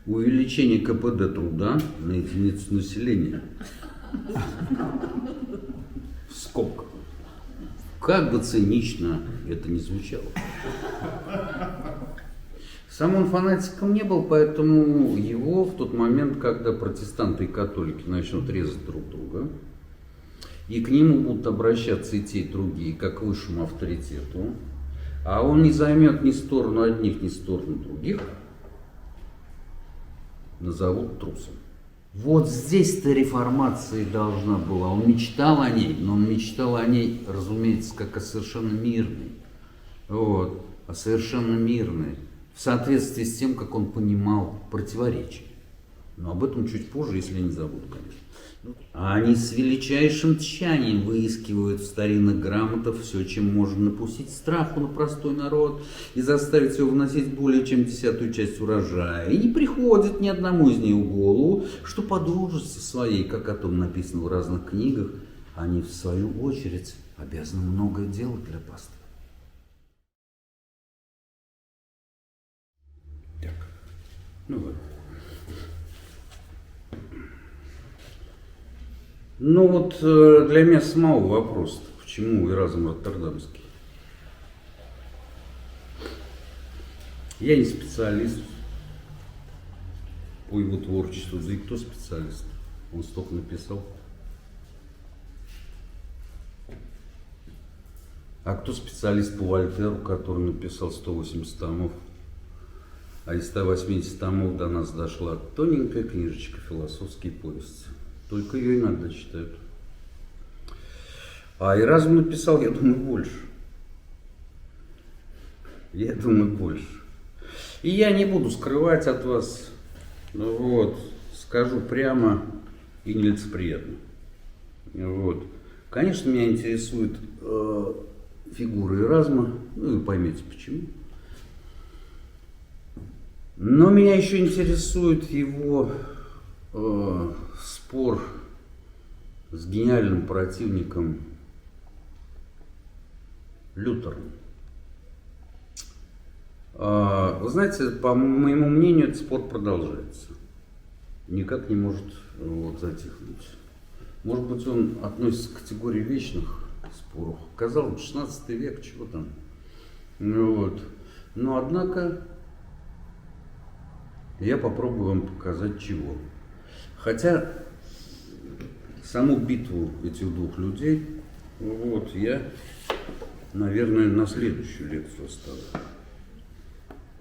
увеличение КПД труда на единицу населения. В скобках. Как бы цинично это ни звучало. Сам он фанатиком не был, поэтому его в тот момент, когда протестанты и католики начнут резать друг друга, и к нему будут обращаться и те, и другие, как к высшему авторитету, а он не займет ни сторону одних, ни сторону других, назовут трусом. Вот здесь-то реформация и должна была. Он мечтал о ней, но он мечтал о ней, разумеется, как о совершенно мирной. Вот, о совершенно мирной. В соответствии с тем, как он понимал противоречия. Но об этом чуть позже, если не забуду, конечно. А они с величайшим тщанием выискивают в старинных грамотах все, чем можно напустить страху на простой народ и заставить его вносить более чем 10-ую часть урожая. И не приходит ни одному из них в голову, что по должности своей, как о том написано в разных книгах, они в свою очередь обязаны многое делать для паствы. Так, ну ладно. Ну вот для меня самого вопрос, почему Эразм Роттердамский? Я не специалист по его творчеству, да и кто специалист? Он столько написал. А кто специалист по Вольтеру, который написал 180 томов? А из 180 томов до нас дошла тоненькая книжечка «Философские повести». Только ее иногда читают. А Эразм написал, я думаю, больше. Я думаю, больше. И я не буду скрывать от вас, вот, скажу прямо и нелицеприятно. Вот. Конечно, меня интересует фигура Эразма, ну вы поймете почему. Но меня еще интересует его спор с гениальным противником Лютером. Вы знаете, по моему мнению, этот спор продолжается. Никак не может вот затихнуть. Может быть, он относится к категории вечных споров. Казалось бы, 16 век, чего там. Вот. Но, однако, я попробую вам показать чего. Хотя саму битву этих двух людей, вот, я, наверное, на следующую лекцию оставлю.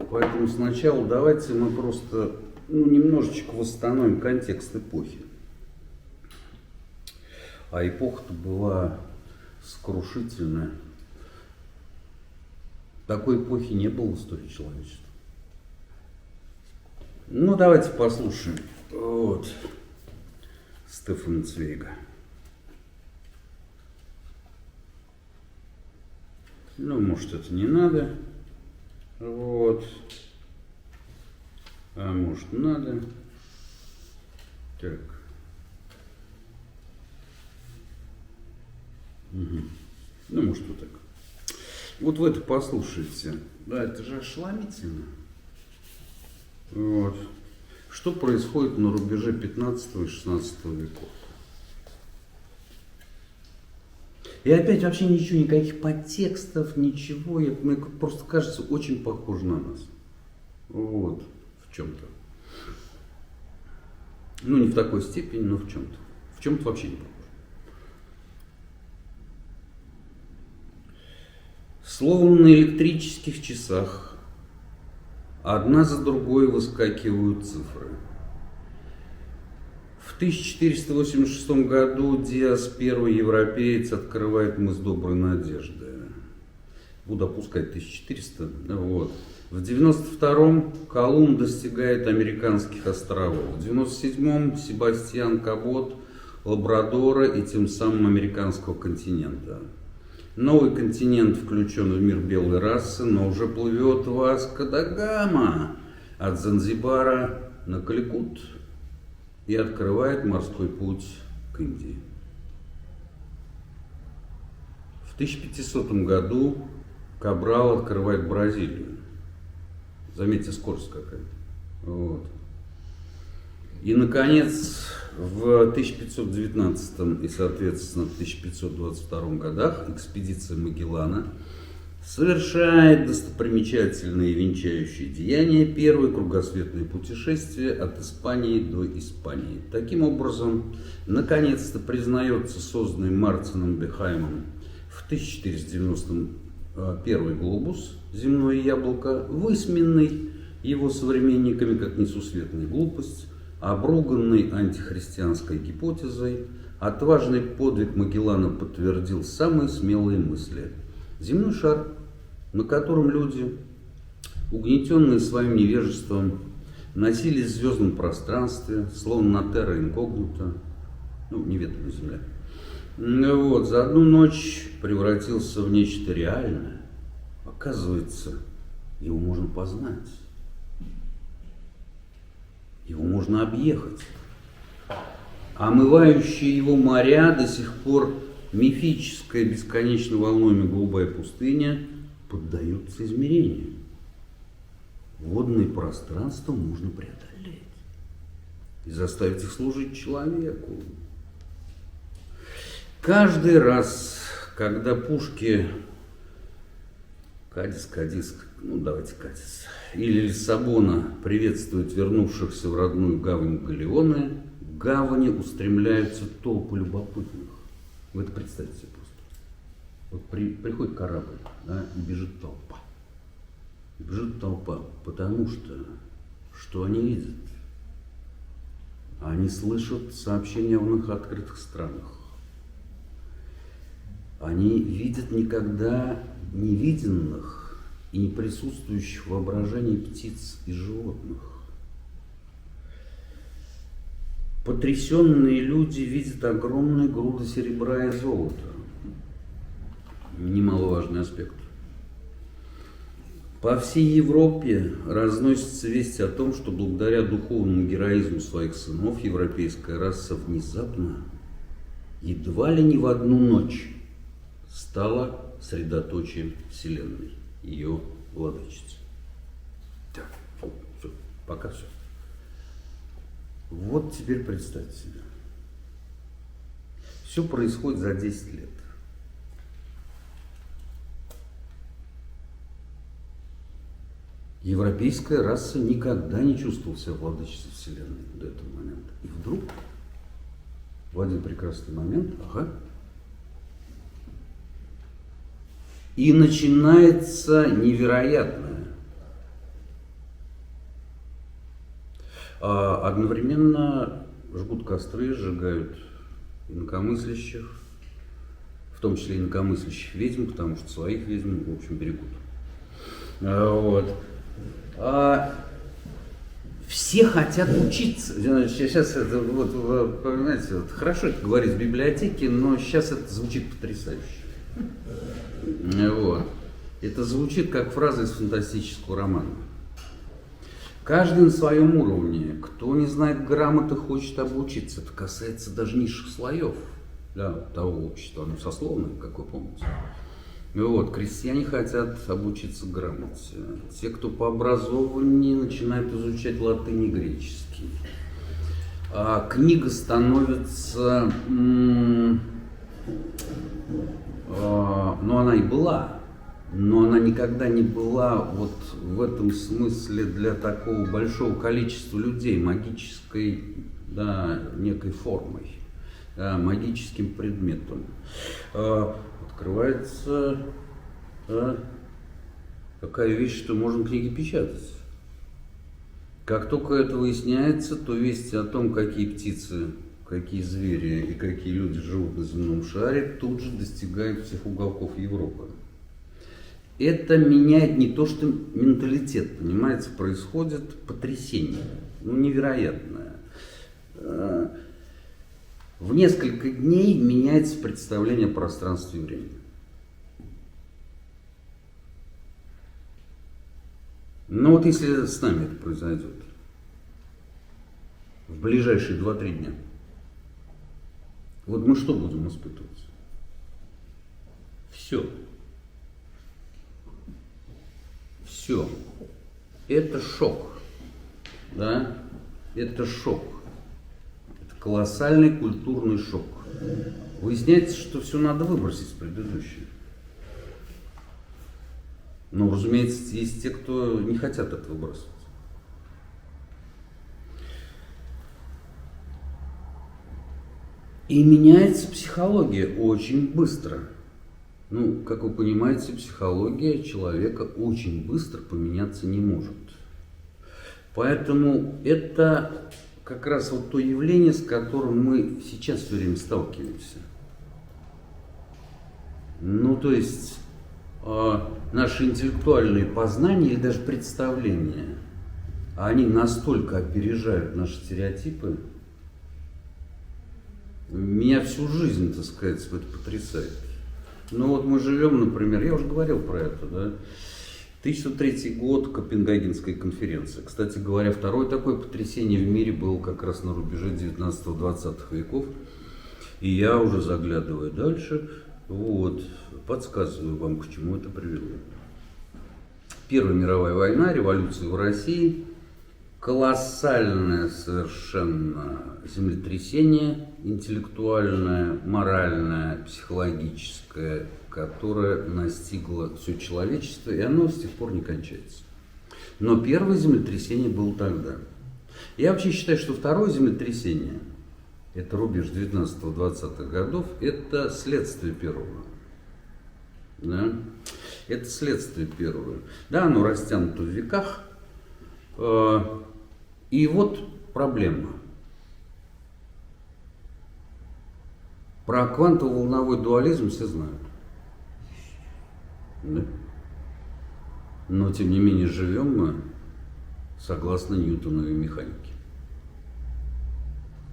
Поэтому сначала давайте мы просто немножечко восстановим контекст эпохи. А эпоха-то была сокрушительная. Такой эпохи не было в истории человечества. Ну, давайте послушаем. Вот. Стефана Цвейга. Ну, может, это не надо. Вот. А может, надо. Так. Угу. Ну, может, вот так. Вот вы это послушайте. Да, это же ошеломительно. Вот. Что происходит на рубеже 15 и 16 веков? И опять вообще ничего, никаких подтекстов, ничего. Мне просто кажется, очень похоже на нас. Вот. В чем-то. Ну, не в такой степени, но в чем-то. В чем-то вообще не похоже. Словом, на электрических часах одна за другой выскакивают цифры. В 1486 году Диас, первый европеец, открывает мыс Доброй Надежды. Буду опускать 1400. Вот. В 92-м Колумб достигает американских островов. В 97-м Себастьян Кабот Лабрадора и тем самым американского континента. Новый континент включен в мир белой расы, но уже плывет Васко да Гама от Занзибара на Каликут и открывает морской путь к Индии. В 1500 году Кабрал открывает Бразилию. Заметьте, скорость какая. Вот. И, наконец, в 1519 и, соответственно, в 1522 годах экспедиция Магеллана совершает достопримечательные и венчающие деяния, первое кругосветное путешествие от Испании до Испании. Таким образом, наконец-то признается созданный Мартином Бехаймом в 1490 первый глобус, земное яблоко, высмеянный его современниками как несусветная глупость, обруганный антихристианской гипотезой, отважный подвиг Магеллана подтвердил самые смелые мысли. Земной шар, на котором люди, угнетенные своим невежеством, носились в звездном пространстве, словно на терра инкогнито, неведомая земля. Вот, за одну ночь превратился в нечто реальное. Оказывается, его можно познать. Его можно объехать. Омывающие его моря до сих пор мифическая, бесконечно волнуемая голубая пустыня поддаются измерению. Водные пространства можно преодолеть и заставить их служить человеку. Каждый раз, когда пушки Кадис, давайте Кадис, или Лиссабона приветствуют вернувшихся в родную гавань галеоны, в гавани устремляются толпы любопытных. Вы это представьте себе просто. Вот приходит корабль, да, и бежит толпа. И бежит толпа, потому что они видят? Они слышат сообщения о новых открытых странах. Они видят никогда не виденных и не присутствующих в воображении птиц и животных. Потрясенные люди видят огромные груды серебра и золота. Немаловажный аспект. По всей Европе разносятся вести о том, что благодаря духовному героизму своих сынов европейская раса внезапно, едва ли не в одну ночь, стала средоточием Вселенной, ее владычицей. Так, все, пока все. Вот теперь представьте себе. Все происходит за 10 лет. Европейская раса никогда не чувствовала себя владычицей Вселенной до этого момента. И вдруг, в один прекрасный момент, и начинается невероятное. Одновременно жгут костры, сжигают инакомыслящих, в том числе инакомыслящих ведьм, потому что своих ведьм, в общем, берегут. Вот. Все хотят учиться. Сейчас это, вот, понимаете, вот, хорошо это говорить в библиотеке, но сейчас это звучит потрясающе. Вот. Это звучит как фраза из фантастического романа. Каждый на своем уровне. Кто не знает грамоты, хочет обучиться. Это касается даже низших слоев, да, того общества, оно сословное, как вы помните. Вот, крестьяне хотят обучиться грамоте. Те, кто по образованию, начинают изучать латынь и греческий. Книга становится, она и была, но она никогда не была вот в этом смысле для такого большого количества людей магической, да, некой формой, да, магическим предметом. Открывается такая вещь, что можно книги печатать. Как только это выясняется, то вести о том, какие птицы, какие звери и какие люди живут на земном шаре, тут же достигают всех уголков Европы. Это меняет не то, что менталитет, понимаете, происходит потрясение, невероятное. В несколько дней меняется представление о пространстве и времени. Но вот если с нами это произойдет в ближайшие 2-3 дня, вот мы что будем испытывать? Все. Все. Это шок. Да? Это шок. колоссальный культурный шок. Выясняется, что все надо выбросить с предыдущего. Но, разумеется, есть те, кто не хотят это выбрасывать. И меняется психология очень быстро. Ну, как вы понимаете, психология человека очень быстро поменяться не может. Поэтому это как раз вот то явление, с которым мы сейчас все время сталкиваемся. Ну, то есть наши интеллектуальные познания или даже представления, они настолько опережают наши стереотипы. Меня всю жизнь, так сказать, это потрясает. Ну вот мы живем, например, я уже говорил про это, да, 1903 год, Копенгагенская конференция. Кстати говоря, второе такое потрясение в мире было как раз на рубеже 19-20 веков. И я уже заглядываю дальше, вот, подсказываю вам, к чему это привело. Первая мировая война, революция в России, колоссальное совершенно землетрясение интеллектуальное, моральное, психологическое, которое настигло все человечество, и оно с тех пор не кончается. Но первое землетрясение было тогда. Я вообще считаю, что второе землетрясение, это рубеж 19-20-х годов, это следствие первого. Да? Это следствие первого. Да, оно растянуто в веках. И вот проблема. Про квантово-волновой дуализм все знают. Да? Но, тем не менее, живем мы согласно Ньютоновой механике.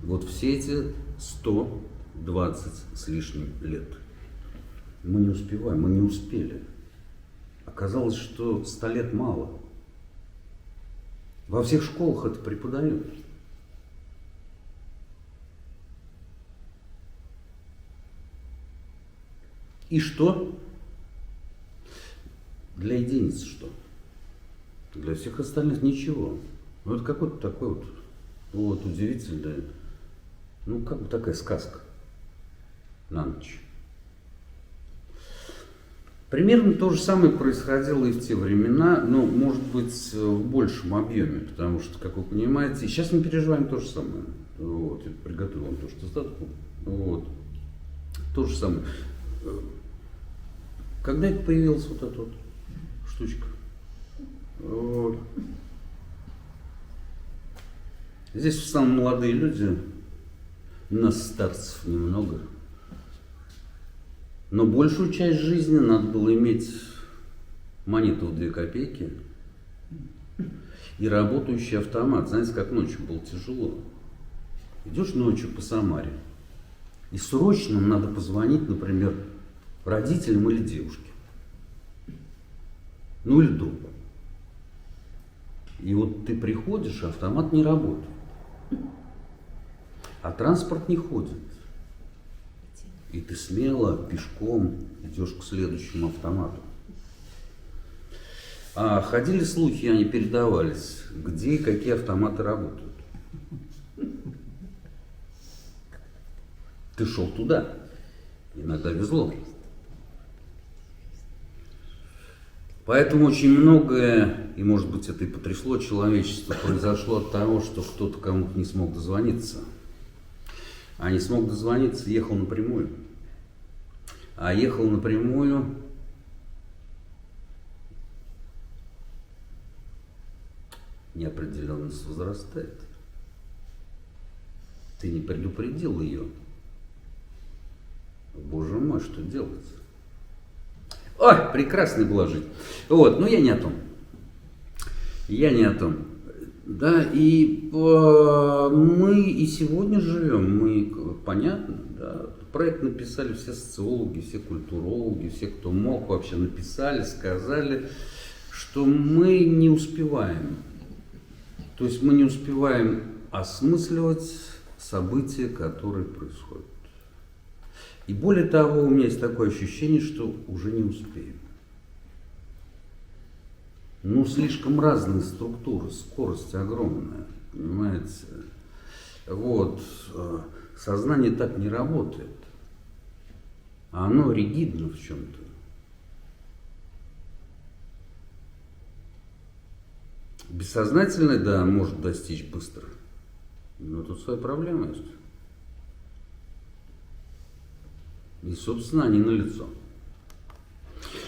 Вот все эти 120 с лишним лет. Мы не успеваем, мы не успели. Оказалось, что 100 лет мало. Во всех школах это преподают. И что? Для единиц что? Для всех остальных ничего. Ну, это какой-то такой вот удивительный, ну, как бы такая сказка на ночь. Примерно то же самое происходило и в те времена, но, может быть, в большем объеме, потому что, как вы понимаете, сейчас мы переживаем то же самое. Вот, я приготовил вам то, что статку. Вот. То же самое. Когда это появилась вот эта вот штучка? Вот. Здесь в основном молодые люди, нас старцев немного. Но большую часть жизни надо было иметь монету в 2 копейки и работающий автомат. Знаете, как ночью было тяжело. Идешь ночью по Самаре, и срочно надо позвонить, например, родителям или девушке. Ну или другу. И вот ты приходишь, а автомат не работает. А транспорт не ходит. И ты смело пешком идешь к следующему автомату. А ходили слухи, они передавались, где и какие автоматы работают. Ты шел туда. Иногда везло. Поэтому очень многое, и может быть это и потрясло человечество, произошло от того, что кто-то кому-то не смог дозвониться. А не смог дозвониться, ехал напрямую. А ехал напрямую неопределенность возрастает. Ты не предупредил ее. Боже мой, что делать? Ой, прекрасная была жизнь. Вот, но я не о том. Я не о том. Да, и мы и сегодня живем, мы, понятно, да, проект написали все социологи, все культурологи, все, кто мог, вообще написали, сказали, что мы не успеваем. То есть мы не успеваем осмысливать события, которые происходят. И более того, у меня есть такое ощущение, что уже не успеем. Ну, слишком разные структуры, скорость огромная, понимаете. Вот, сознание так не работает. Оно ригидно в чем-то. Бессознательное, да, может достичь быстро. Но тут своя проблема есть. И, собственно, они налицо.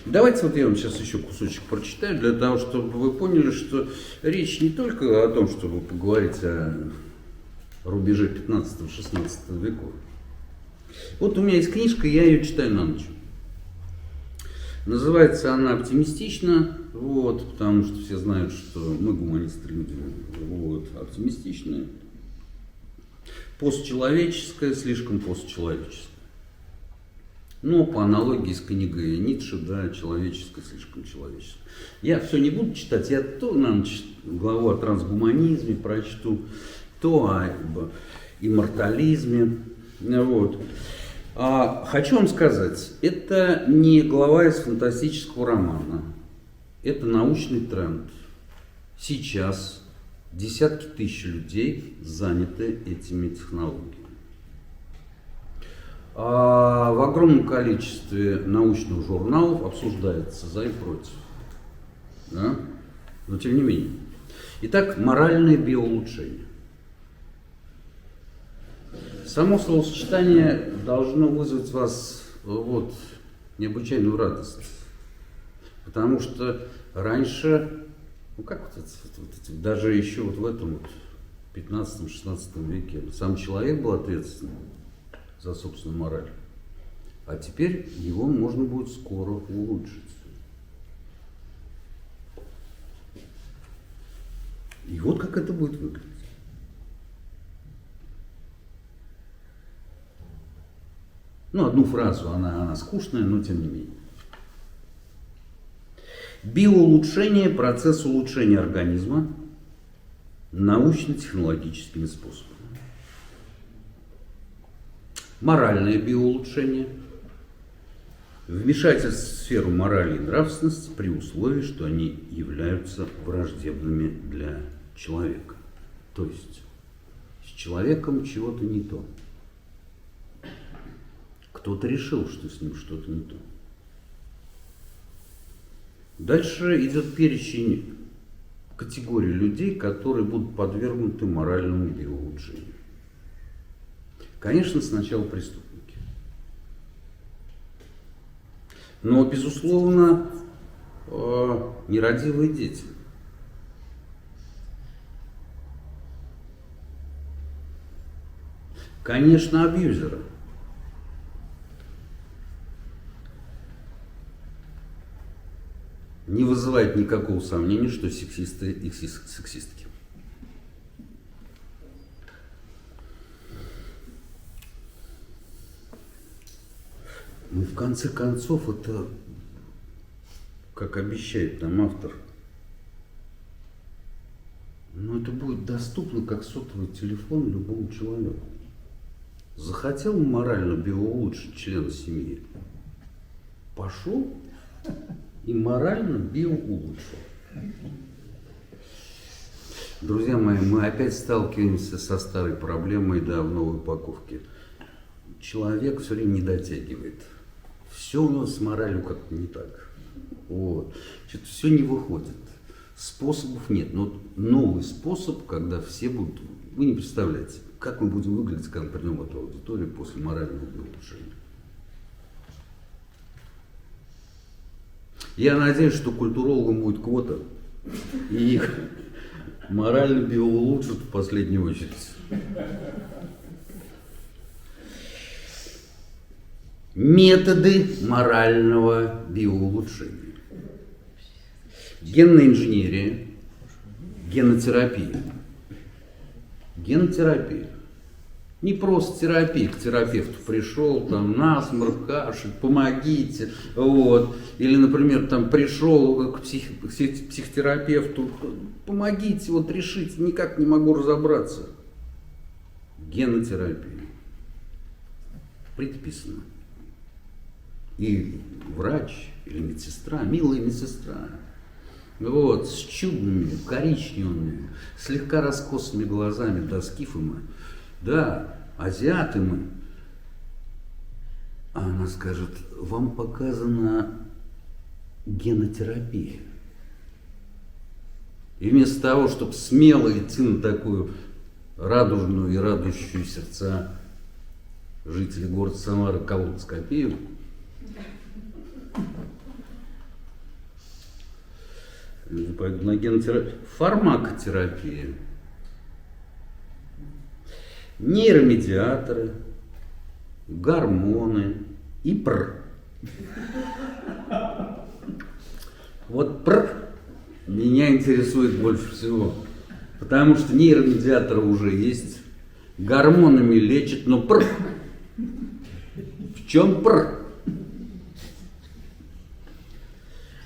Давайте вот я вам сейчас еще кусочек прочитаю, для того, чтобы вы поняли, что речь не только о том, чтобы поговорить о рубеже 15-16 веков. Вот у меня есть книжка, я ее читаю на ночь. Называется она «Оптимистично», вот, потому что все знают, что мы, гуманисты, люди, вот, оптимистичные. Постчеловеческое, слишком постчеловеческое. Но по аналогии с книгой Ницше, да, человеческое, слишком человеческое. Я все не буду читать, я то на ночь главу о трансгуманизме прочту, то о иммортализме. Вот. Хочу вам сказать, это не глава из фантастического романа, это научный тренд. Сейчас десятки тысяч людей заняты этими технологиями. В огромном количестве научных журналов обсуждается за и против. Да? Но тем не менее. Итак, моральное биоулучшение. Само словосочетание должно вызвать в вас вот, необычайную радость. Потому что раньше, ну как даже еще вот в этом вот 15-16 веке сам человек был ответственным за собственную мораль. А теперь его можно будет скоро улучшить. И вот как это будет выглядеть. Ну, одну фразу, она скучная, но тем не менее. Биоулучшение – процесс улучшения организма научно-технологическими способами. Моральное биоулучшение – вмешательство в сферу морали и нравственности при условии, что они являются враждебными для человека. То есть с человеком чего-то не то. Кто-то решил, что с ним что-то не то. Дальше идет перечень категорий людей, которые будут подвергнуты моральному биоулучшению. Конечно, сначала преступники. Но, безусловно, нерадивые дети. Конечно, абьюзеры. Не вызывает никакого сомнения, что сексисты и сексистки. Ну, в конце концов, это, как обещает нам автор, но это будет доступно как сотовый телефон любому человеку. Захотел морально биоулучшить члена семьи, пошел и морально биоулучшил. Друзья мои, мы опять сталкиваемся со старой проблемой, да, в новой упаковке. Человек все время не дотягивает. Все у него с моралью как-то не так. Вот. Что-то все не выходит. Способов нет. Но новый способ, когда все будут... Вы не представляете, как мы будем выглядеть, когда придем в эту аудиторию после морального биоулучшения. Я надеюсь, что культурологам будет квота, и их морально биоулучшат в последнюю очередь. Методы морального биоулучшения. Генная инженерия, генотерапия. Генотерапия. Не просто терапия, к терапевту пришел, там, насморк, кашель, помогите, вот. Или, например, там, пришел к психотерапевту, помогите, вот, решить, никак не могу разобраться. Генотерапия. Предписано. И врач или медсестра, милая медсестра, вот, с чудными, коричневыми, слегка раскосыми глазами, да, скифами, Да, азиаты мы. А она скажет, вам показана генотерапия. И вместо того, чтобы смело идти на такую радужную и радующую сердца жителей города Самары колоноскопию, люди пойдут на генотерапию, фармакотерапию, нейромедиаторы, гормоны и Вот меня интересует больше всего, потому что нейромедиаторы уже есть, гормонами лечат, но в чем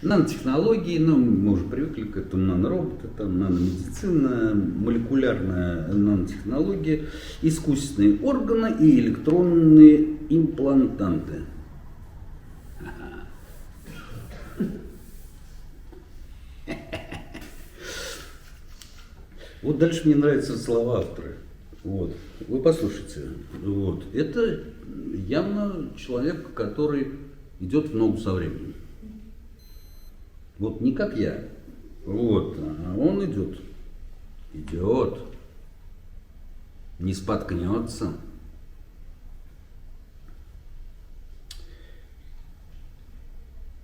Нанотехнологии, ну, мы уже привыкли к этому, нанороботы, там, наномедицина, молекулярная нанотехнология, искусственные органы и электронные имплантанты. Вот дальше мне нравятся слова автора. Вот. Вы послушайте. Вот. Это явно человек, который идет в ногу со временем. Вот не как я. Вот. А он идет. Идет. Не споткнется.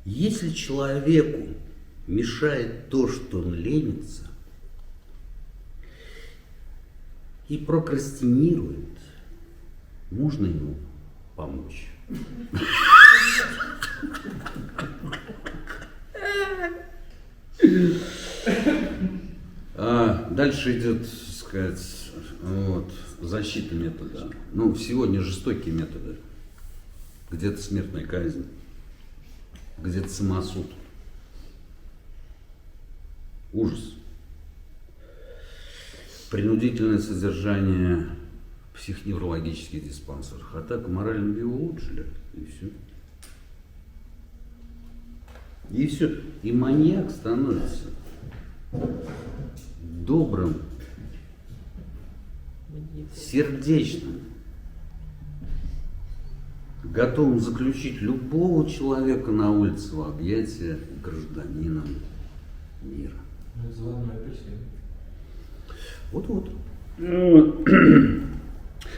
Если человеку мешает то, что он ленится и прокрастинирует, можно ему помочь. Дальше идет, сказать, вот, защита метода. Ну, сегодня жестокие методы. Где-то смертная казнь, где-то самосуд. Ужас. Принудительное содержание в психоневрологических диспансерах. А так морально его улучшили, и все. И все. И маньяк становится добрым, сердечным, готовым заключить любого человека на улице в объятия гражданином мира. Вот-вот.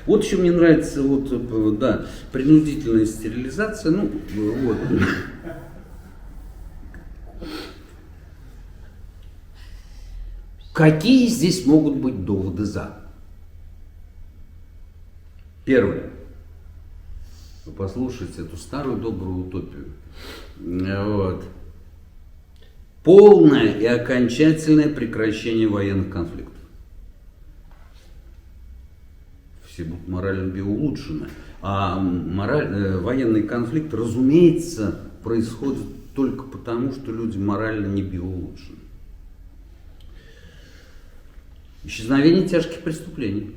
Вот еще мне нравится, вот, да, принудительная стерилизация, ну, вот. Какие здесь могут быть доводы за? Первое. Вы послушайте эту старую добрую утопию. Вот. Полное и окончательное прекращение военных конфликтов. Все будут морально биоулучшены. А военный конфликт, разумеется, происходит только потому, что люди морально не биоулучшены. Исчезновение тяжких преступлений.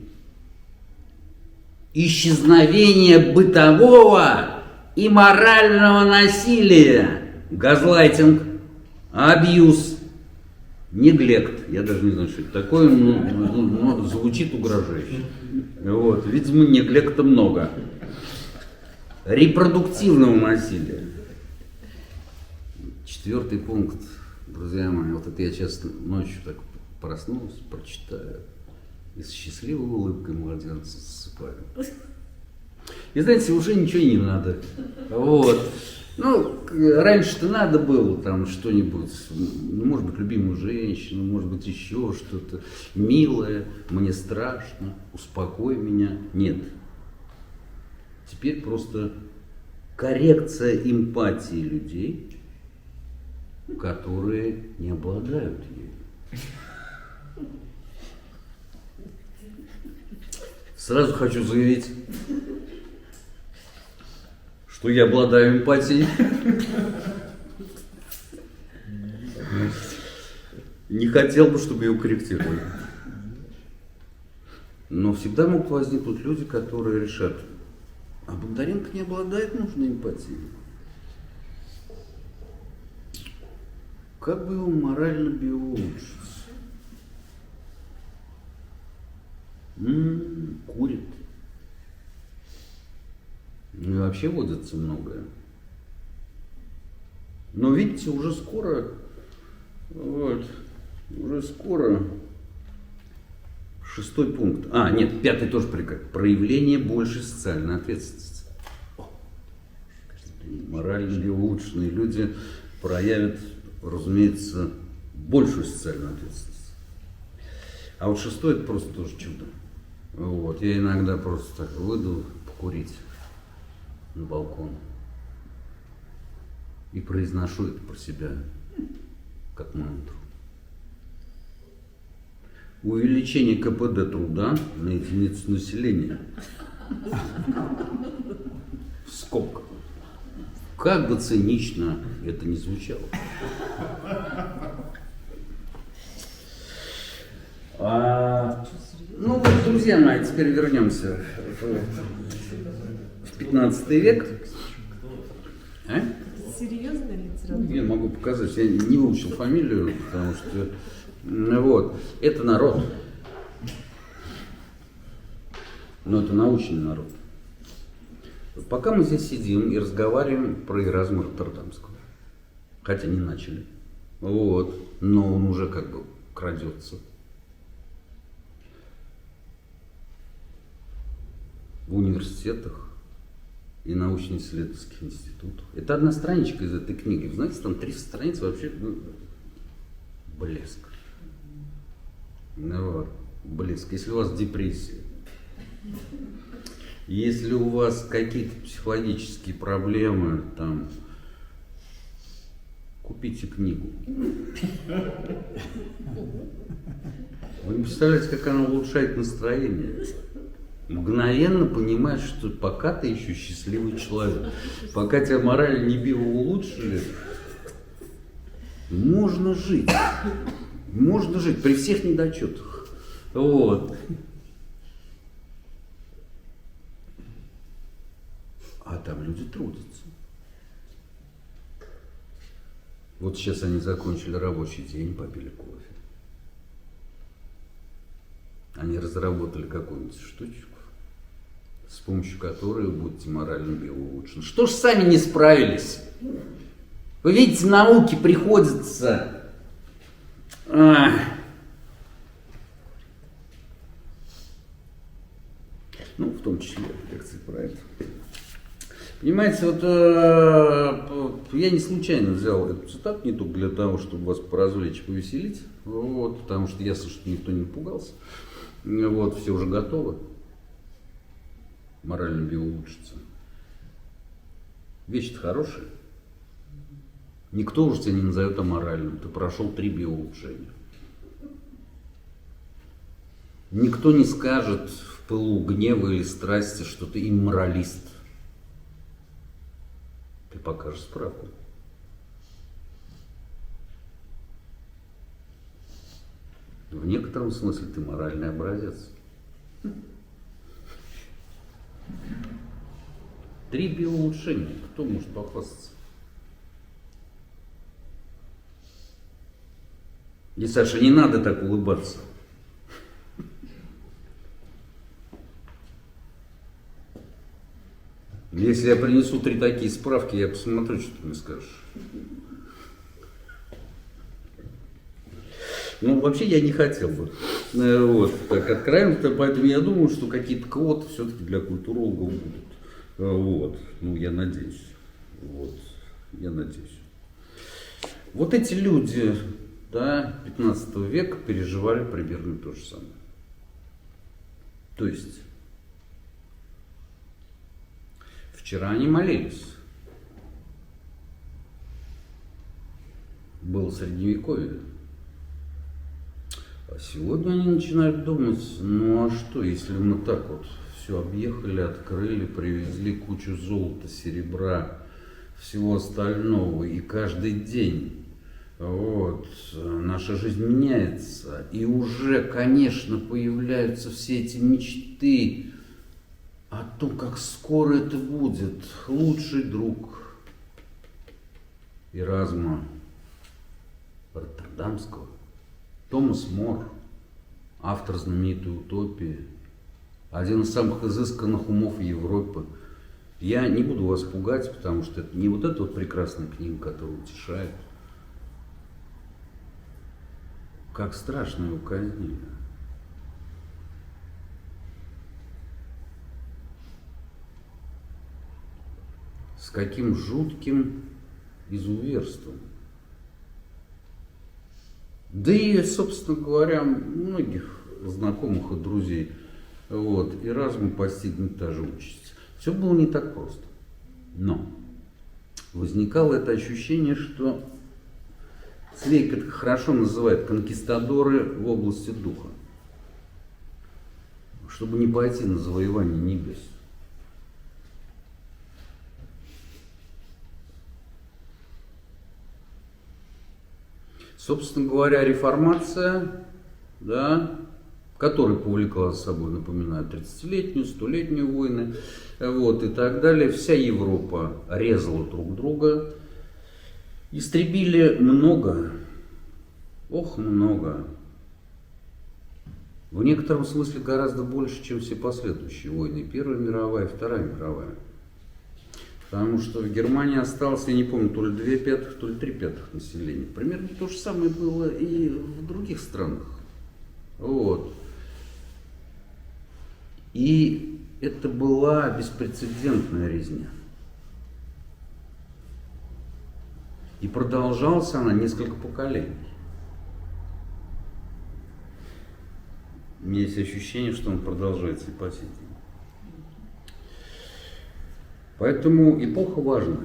Исчезновение бытового и морального насилия. Газлайтинг, абьюз, неглект. Я даже не знаю, что это такое, но звучит угрожающе. Вот. Видимо, неглекта много. Репродуктивного насилия. 4-й пункт, друзья мои. Вот это я сейчас ночью так проснулся, прочитаю. И с счастливой улыбкой младенца засыпаю. И знаете, уже ничего не надо. Вот. Ну, раньше-то надо было там что-нибудь, ну, может быть, любимую женщину, может быть, еще что-то милое, мне страшно, успокой меня. Нет. Теперь просто коррекция эмпатии людей, которые не обладают ею. Сразу хочу заявить, что я обладаю эмпатией. Не хотел бы, чтобы ее корректировали. Но всегда могут возникнуть люди, которые решат, а Бондаренко не обладает нужной эмпатией. Как бы его морально биоулучшить? курит. Ну и вообще водится многое. Но видите, уже скоро, вот, уже скоро 6 пункт. А, нет, 5 тоже приказ. Проявление большей социальной ответственности. Морально улучшенные люди проявят, разумеется, большую социальную ответственность. А вот 6 это просто тоже чудо. Вот. Я иногда просто так выйду покурить на балкон и произношу это про себя как мантру. Увеличение КПД труда на единицу населения. В скобках. Как бы цинично это ни звучало. Ну вот, друзья мои, теперь вернемся в 15 век. Серьезная литература? Я могу показать, я не выучил фамилию, потому что вот, это народ. Но это научный народ. Пока мы здесь сидим и разговариваем про Эразма Роттердамского, хотя не начали, вот, но он уже как бы крадется. В университетах и научно-исследовательских институтах. Это одна страничка из этой книги. Вы знаете, там 300 страниц вообще блеск. Ну, вот, блеск. Если у вас депрессия, если у вас какие-то психологические проблемы, там, купите книгу. Вы не представляете, как она улучшает настроение. Мгновенно понимаешь, что пока ты еще счастливый человек, пока тебя морально не улучшили, можно жить. Можно жить при всех недочетах. Вот. А там люди трудятся. Вот сейчас они закончили рабочий день, попили кофе. Они разработали какую-нибудь штучку, с помощью которой вы будете морально улучшены. Что ж сами не справились? Вы видите, науке приходится... Ну, в том числе лекции про это. Понимаете, вот я не случайно взял эту цитату, не только для того, чтобы вас поразвлечь, повеселить, вот, потому что ясно, что никто не напугался. Вот, все уже готовы морально улучшиться. Вещь-то хорошая. Никто уже тебя не назовет аморальным. Ты прошел 3 биоулучшения. Никто не скажет в пылу гнева или страсти, что ты имморалист. Ты покажешь справку. В некотором смысле ты моральный образец. 3 биоулучшения. Кто может похвастаться? И, Саша, не надо так улыбаться. Если я принесу 3 такие справки, я посмотрю, что ты мне скажешь. Ну, вообще я не хотел бы. Вот, так откровенно, поэтому я думаю, что какие-то квоты все-таки для культурологов будут. Вот, ну, я надеюсь. Вот, я надеюсь. Вот эти люди, да, 15 века переживали примерно то же самое. То есть, вчера они молились. Было средневековье. А сегодня они начинают думать, ну а что, если мы так вот все объехали, открыли, привезли кучу золота, серебра, всего остального, и каждый день вот, наша жизнь меняется, и уже, конечно, появляются все эти мечты о том, как скоро это будет. Лучший друг Эразма Роттердамского, Томас Мор, автор знаменитой «Утопии», один из самых изысканных умов Европы. Я не буду вас пугать, потому что это не вот эта вот прекрасная книга, которая утешает. Как страшно его казнили. С каким жутким изуверством. Да и, собственно говоря, многих знакомых и друзей. Вот, и разум постигнуть та же участь. Все было не так просто. Но возникало это ощущение, что Цвейг это хорошо называет конкистадоры в области духа. Чтобы не пойти на завоевание небес. Собственно говоря, реформация, да, которая повлекла за собой, напоминаю, 30-летнюю, 100-летнюю войны, вот, и так далее. Вся Европа резала друг друга. Истребили много, ох, много. В некотором смысле гораздо больше, чем все последующие войны. Первая мировая и Вторая мировая. Потому что в Германии осталось, я не помню, то ли 2/5, то ли 3/5 населения. Примерно то же самое было и в других странах. Вот. И это была беспрецедентная резня. И продолжалась она несколько поколений. У меня есть ощущение, что он продолжается и по сей день. Поэтому эпоха важна.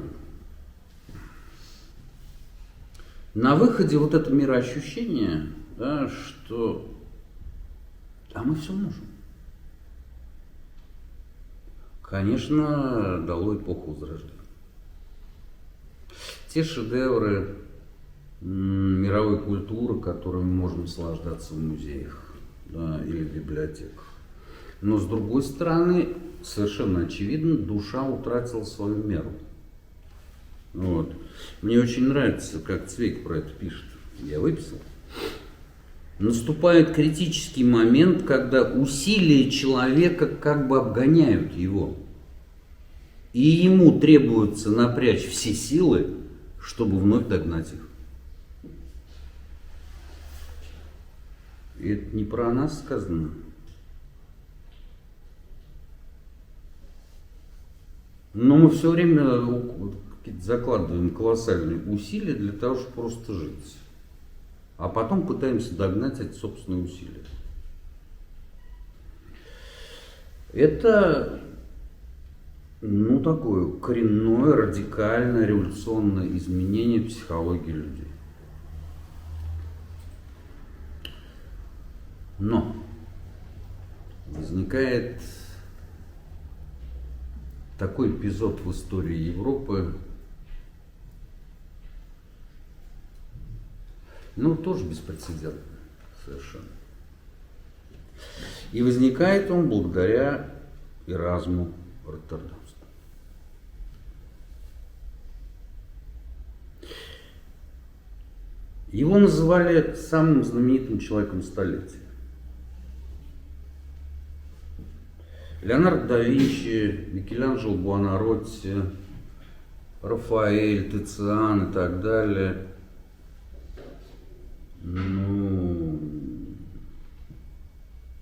На выходе вот это мироощущение, да, что мы все можем. Конечно, дало эпоху Возрождения. Те шедевры мировой культуры, которыми можно наслаждаться в музеях, да, или в библиотеках. Но с другой стороны, совершенно очевидно, душа утратила свою меру. Вот. Мне очень нравится, как Цвейг про это пишет. Я выписал. Наступает критический момент, когда усилия человека как бы обгоняют его. И ему требуется напрячь все силы, чтобы вновь догнать их. И это не про нас сказано. Но мы все время закладываем колоссальные усилия для того, чтобы просто жить. А потом пытаемся догнать эти собственные усилия. Это, такое коренное, радикальное, революционное изменение психологии людей. Но возникает такой эпизод в истории Европы, тоже беспрецедентный совершенно. И возникает он благодаря Эразму Роттердамскому. Его называли самым знаменитым человеком столетия. Леонардо да Винчи, Микеланджело Буонаротти, Рафаэль, Тициан и так далее.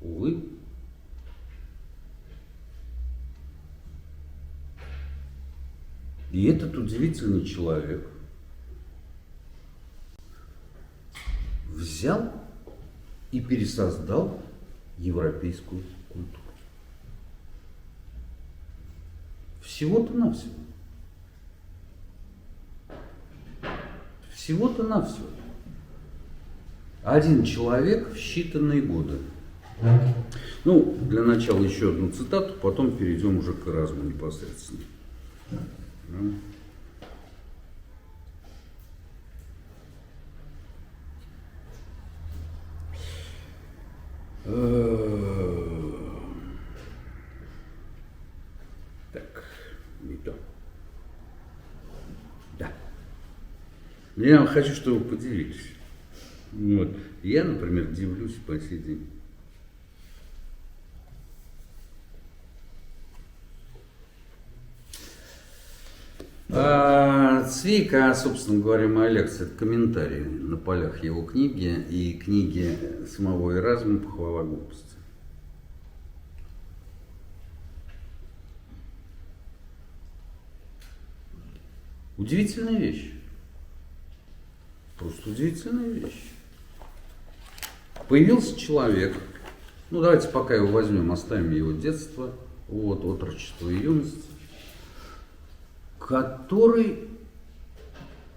Увы. И этот удивительный человек взял и пересоздал европейскую культуру. Всего-то навсего. Всего-то навсего. Один человек в считанные годы. Для начала еще одну цитату, потом перейдем уже к Эразму непосредственно. Так, не то. Да. Я хочу, чтобы вы поделились. Я, например, дивлюсь по сей день. Цвейка, собственно говоря, моя лекция, это комментарии на полях его книги и книги самого Эразма «Похвала глупости». Удивительная вещь. Просто удивительная вещь. Появился человек, ну давайте пока его возьмем, оставим его детство, вот, отрочество и юность, который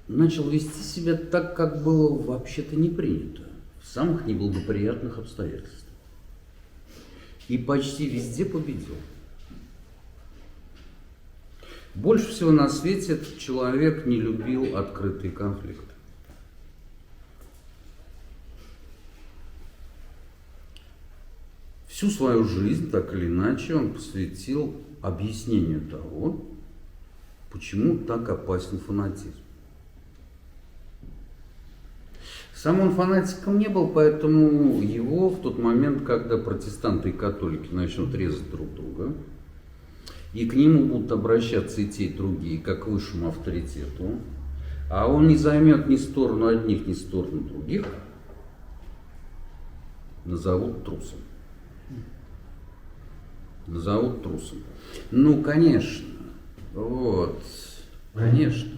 начал вести себя так, как было вообще-то не принято, в самых неблагоприятных обстоятельствах. И почти везде победил. Больше всего на свете этот человек не любил открытые конфликты. Всю свою жизнь, так или иначе, он посвятил объяснению того, почему так опасен фанатизм. Сам он фанатиком не был, поэтому его в тот момент, когда протестанты и католики начнут резать друг друга, и к нему будут обращаться и те, и другие, как к высшему авторитету, а он не займет ни сторону одних, ни сторону других, назовут трусом. Назовут трусом. Ну, конечно. Вот. Конечно.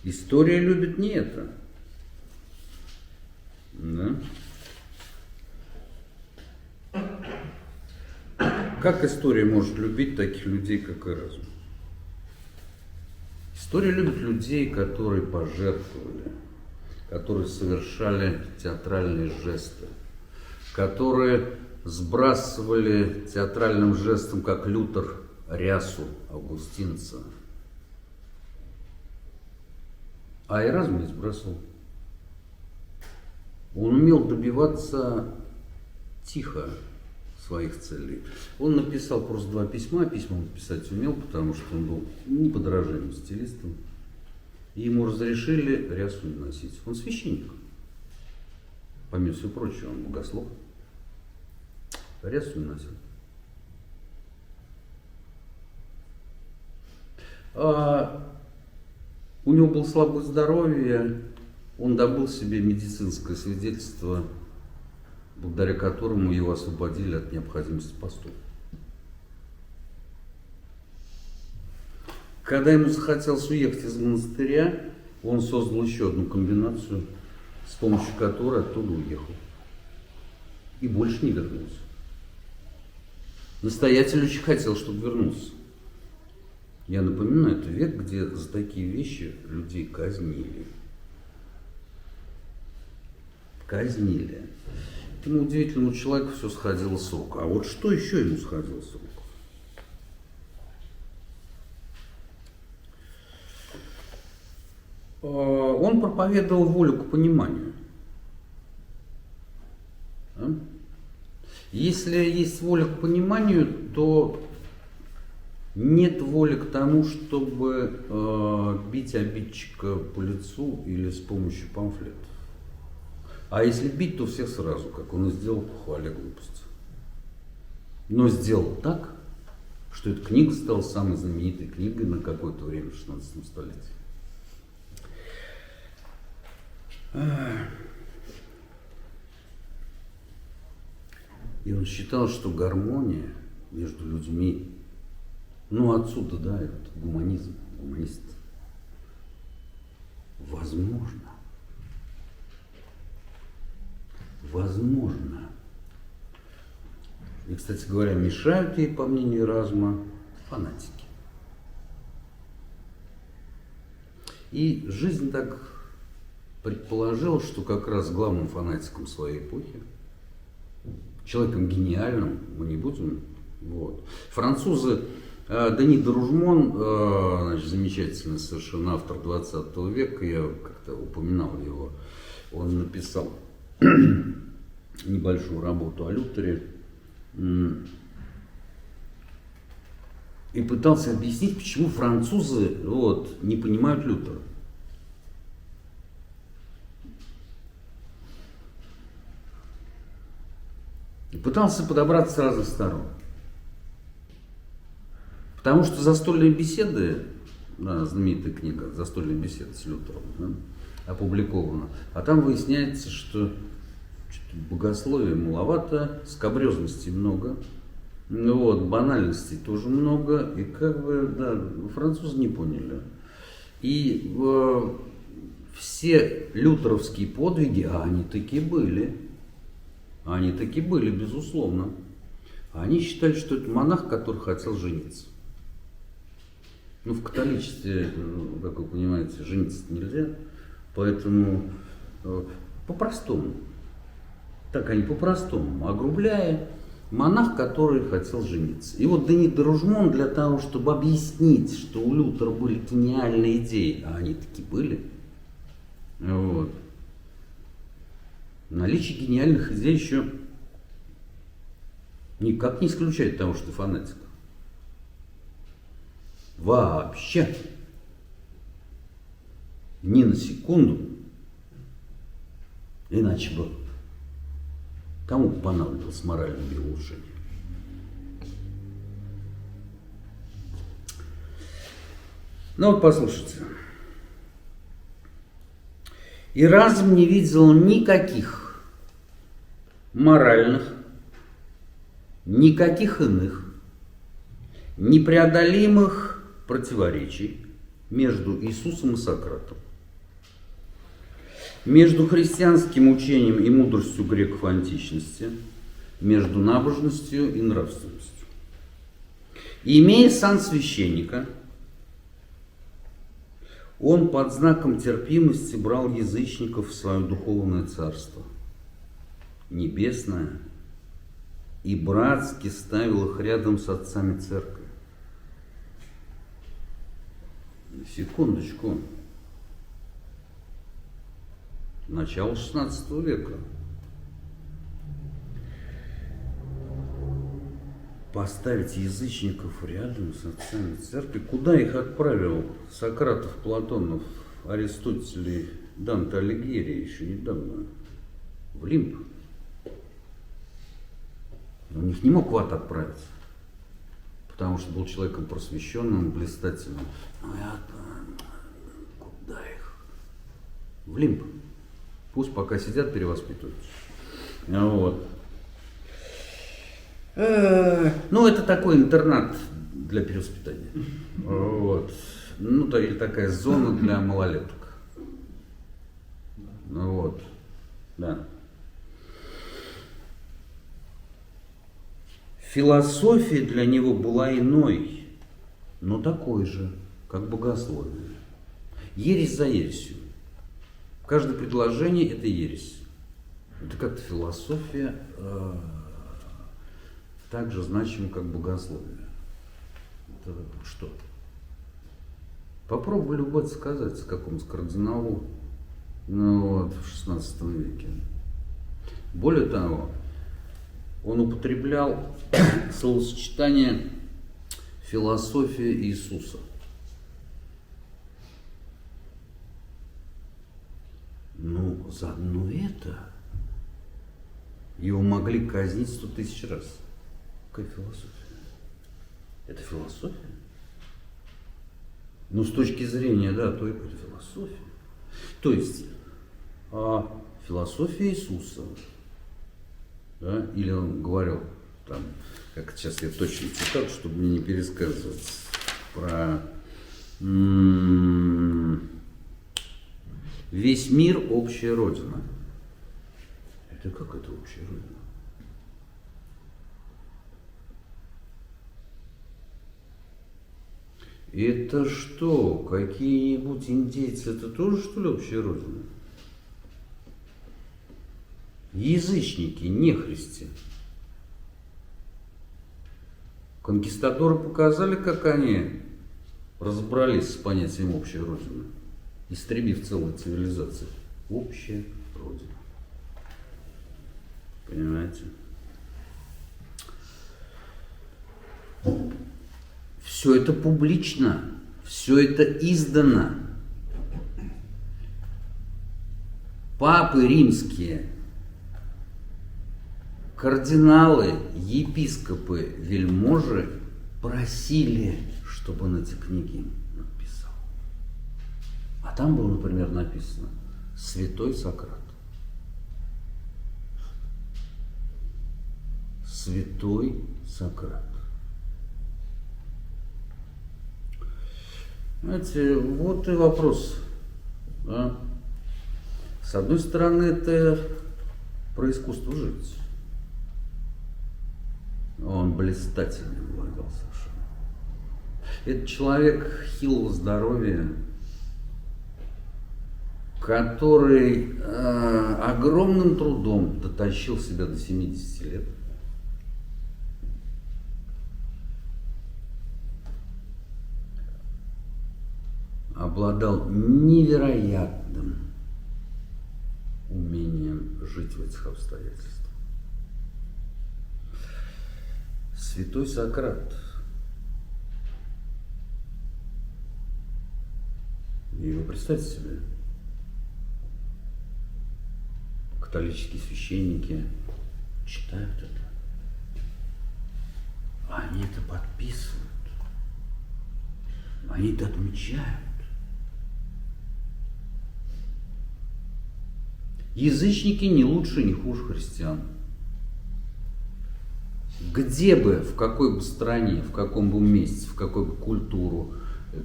История любит не это. Да? Как история может любить таких людей, как Эразм? История любит людей, которые пожертвовали, которые совершали театральные жесты, которые сбрасывали театральным жестом, как Лютер, рясу августинца. А Эразм не сбрасывал. Он умел добиваться тихо своих целей. Он написал просто 2 письма, письма он писать умел, потому что он был неподражаемым стилистом. И ему разрешили рясу не носить. Он священник. Помимо всего прочего, он богослов. Рясу не носил. У него было слабое здоровье, он добыл себе медицинское свидетельство, благодаря которому его освободили от необходимости постов. Когда ему захотелось уехать из монастыря, он создал еще одну комбинацию, с помощью которой оттуда уехал. И больше не вернулся. Настоятель очень хотел, чтобы вернулся. Я напоминаю, это век, где за такие вещи людей казнили. Казнили. Этому удивительному человеку все сходило с рук. А вот что еще ему сходило с рук? Он проповедовал волю к пониманию. Если есть воля к пониманию, то нет воли к тому, чтобы бить обидчика по лицу или с помощью памфлетов. А если бить, то всех сразу, как он и сделал по «Похвале глупости». Но сделал так, что эта книга стала самой знаменитой книгой на какое-то время в 16 столетии. И он считал, что гармония между людьми, ну отсюда, да, этот гуманизм, гуманист, возможно. Возможно. И, кстати говоря, мешают ей, по мнению Эразма, фанатики. И жизнь так предположила, что как раз главным фанатиком своей эпохи, человеком гениальным, мы не будем, вот. Французы, Дени де Ружмон, значит, замечательный совершенно автор 20 века, я как-то упоминал его, он написал небольшую работу о Лютере и пытался объяснить, почему французы вот, не понимают Лютера. И пытался подобраться с разных сторон. Потому что застольные беседы, да, знаменитая книга «Застольные беседы» с Лютером, да, опубликована, а там выясняется, что богословия маловато, скабрезности много, вот, банальностей тоже много, и как бы, да, французы не поняли. И все лютеровские подвиги, а они такие были, безусловно. Они считали, что это монах, который хотел жениться. Ну, в католичестве, как вы понимаете, жениться нельзя, поэтому по-простому. Так они по-простому, огрубляя, монах, который хотел жениться. И вот Дени де Ружмон для того, чтобы объяснить, что у Лютера были гениальные идеи, а они такие были, вот. Наличие гениальных идей еще никак не исключает того, что ты фанатик. Вообще. Ни на секунду. Иначе бы кому понадобилось моральное биоулучшение? Ну вот послушайте. И разум не видел никаких моральных, никаких иных, непреодолимых противоречий между Иисусом и Сократом, между христианским учением и мудростью греков античности, между набожностью и нравственностью. И, имея сан священника, он под знаком терпимости брал язычников в свое духовное царство небесное и братски ставил их рядом с отцами церкви. Секундочку. Начало 16 века. Поставить язычников рядом с отцами церкви. Куда их отправил Сократов, Платонов, Аристотель, Данте Алигьери еще недавно? В Лимб. Он их не мог в ад отправиться, потому что был человеком просвещенным, блистательным. Куда их? В Лимб. Пусть пока сидят, перевоспитываются. Вот. Ну, это такой интернат для перевоспитания. Вот. Ну, или такая зона для малолеток. Вот. Да. Философия для него была иной, но такой же, как богословие. Ересь за ересью. Каждое предложение – это ересь. Это как-то философия так же значима, как богословие. Это что? Попробуй любой сказать какому-то кардиналу, ну, вот, в 16 веке. Более того, он употреблял словосочетание «философия Иисуса». Ну, за одно это его могли казнить 100 000 раз. Какая философия? Это философия? Ну, с точки зрения, да, то это философия. То есть, философия Иисуса. Да? Или он говорил, там, как сейчас я точно цитату, чтобы мне не пересказывать, про весь мир – общая родина. Это как это общая родина? Это что, какие-нибудь индейцы, это тоже, что ли, общая родина? Язычники, нехристи. Конкистадоры показали, как они разобрались с понятием общая родина, истребив целую цивилизацию. Общая родина. Понимаете? Все это публично, все это издано. Папы римские, кардиналы, епископы, вельможи просили, чтобы он эти книги написал. А там было, например, написано «Святой Сократ». Святой Сократ. Знаете, вот и вопрос. Да? С одной стороны, это про искусство жить. Он блистательно владел совершенно. Это человек хилого здоровья, который огромным трудом дотащил себя до 70 лет. Обладал невероятным умением жить в этих обстоятельствах. Святой Сократ. И вы представьте себе, католические священники читают это, они это подписывают, они это отмечают. Язычники не лучше, не хуже христиан. Где бы, в какой бы стране, в каком бы месте, в какой бы культуру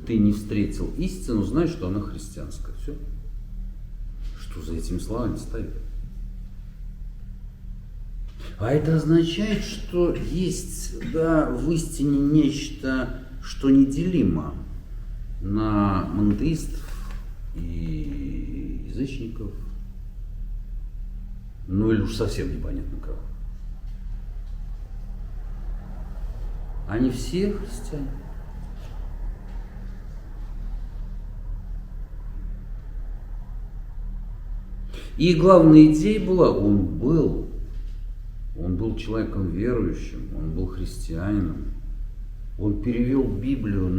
ты не встретил истину, знай, что она христианская. Все. Что за этими словами стоит? А это означает, что есть, да, в истине нечто, что неделимо на монотеистов и язычников. Ну или уж совсем непонятно кого. Они все христиане. И главная идея была, он был человеком верующим, он был христианином. Он перевел Библию